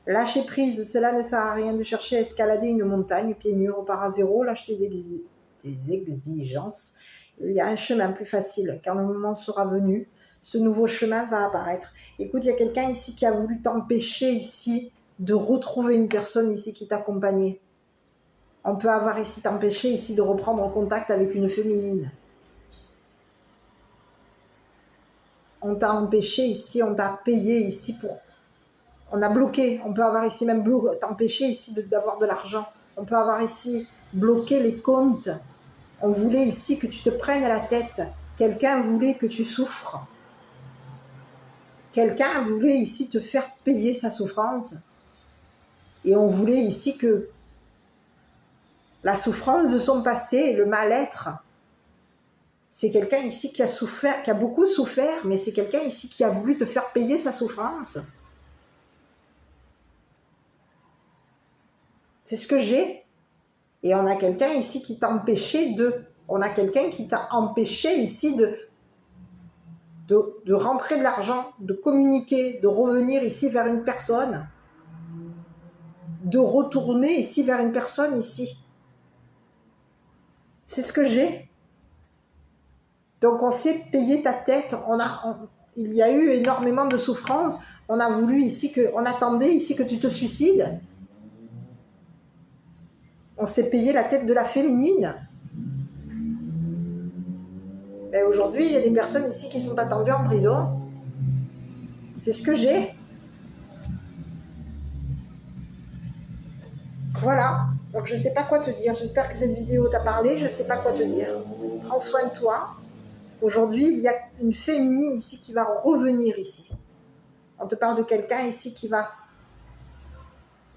Speaker 1: lâcher prise, cela ne sert à rien de chercher à escalader une montagne, pieds nus, repart à zéro, lâche tes exigences. Il y a un chemin plus facile. Quand le moment sera venu, ce nouveau chemin va apparaître. Écoute, il y a quelqu'un ici qui a voulu t'empêcher ici de retrouver une personne ici qui t'accompagnait. On peut avoir ici t'empêcher ici de reprendre contact avec une féminine. On t'a empêché ici, on t'a payé ici pour... On a bloqué. On peut avoir ici même t'empêcher ici d'avoir de l'argent. On peut avoir ici bloqué les comptes. On voulait ici que tu te prennes la tête. Quelqu'un voulait que tu souffres. Quelqu'un voulait ici te faire payer sa souffrance. Et on voulait ici que la souffrance de son passé, le mal-être, c'est quelqu'un ici qui a souffert, qui a beaucoup souffert, mais c'est quelqu'un ici qui a voulu te faire payer sa souffrance. C'est ce que j'ai. Et on a quelqu'un ici qui t'a empêché on a quelqu'un qui t'a empêché ici de rentrer de l'argent, de communiquer, de revenir ici vers une personne, de retourner ici vers une personne ici. C'est ce que j'ai. Donc on s'est payé ta tête, il y a eu énormément de souffrance, on a voulu ici on attendait ici que tu te suicides. On s'est payé la tête de la féminine. Et aujourd'hui, il y a des personnes ici qui sont attendues en prison. C'est ce que j'ai. Voilà. Donc je ne sais pas quoi te dire. J'espère que cette vidéo t'a parlé. Je ne sais pas quoi te dire. Prends soin de toi. Aujourd'hui, il y a une féminine ici qui va revenir ici. On te parle de quelqu'un ici qui va...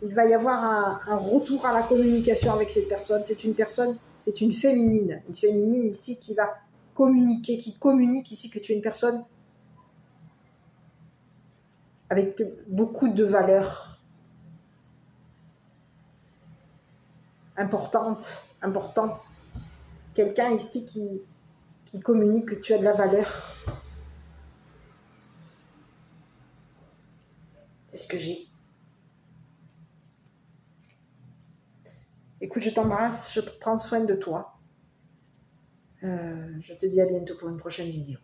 Speaker 1: Il va y avoir un retour à la communication avec cette personne. C'est une personne, c'est une féminine. Une féminine ici qui va communiquer, qui communique ici que tu es une personne avec beaucoup de valeurs importantes. Quelqu'un ici qui communique que tu as de la valeur. C'est ce que j'ai. Écoute, je t'embrasse, je prends soin de toi. Je te dis à bientôt pour une prochaine vidéo.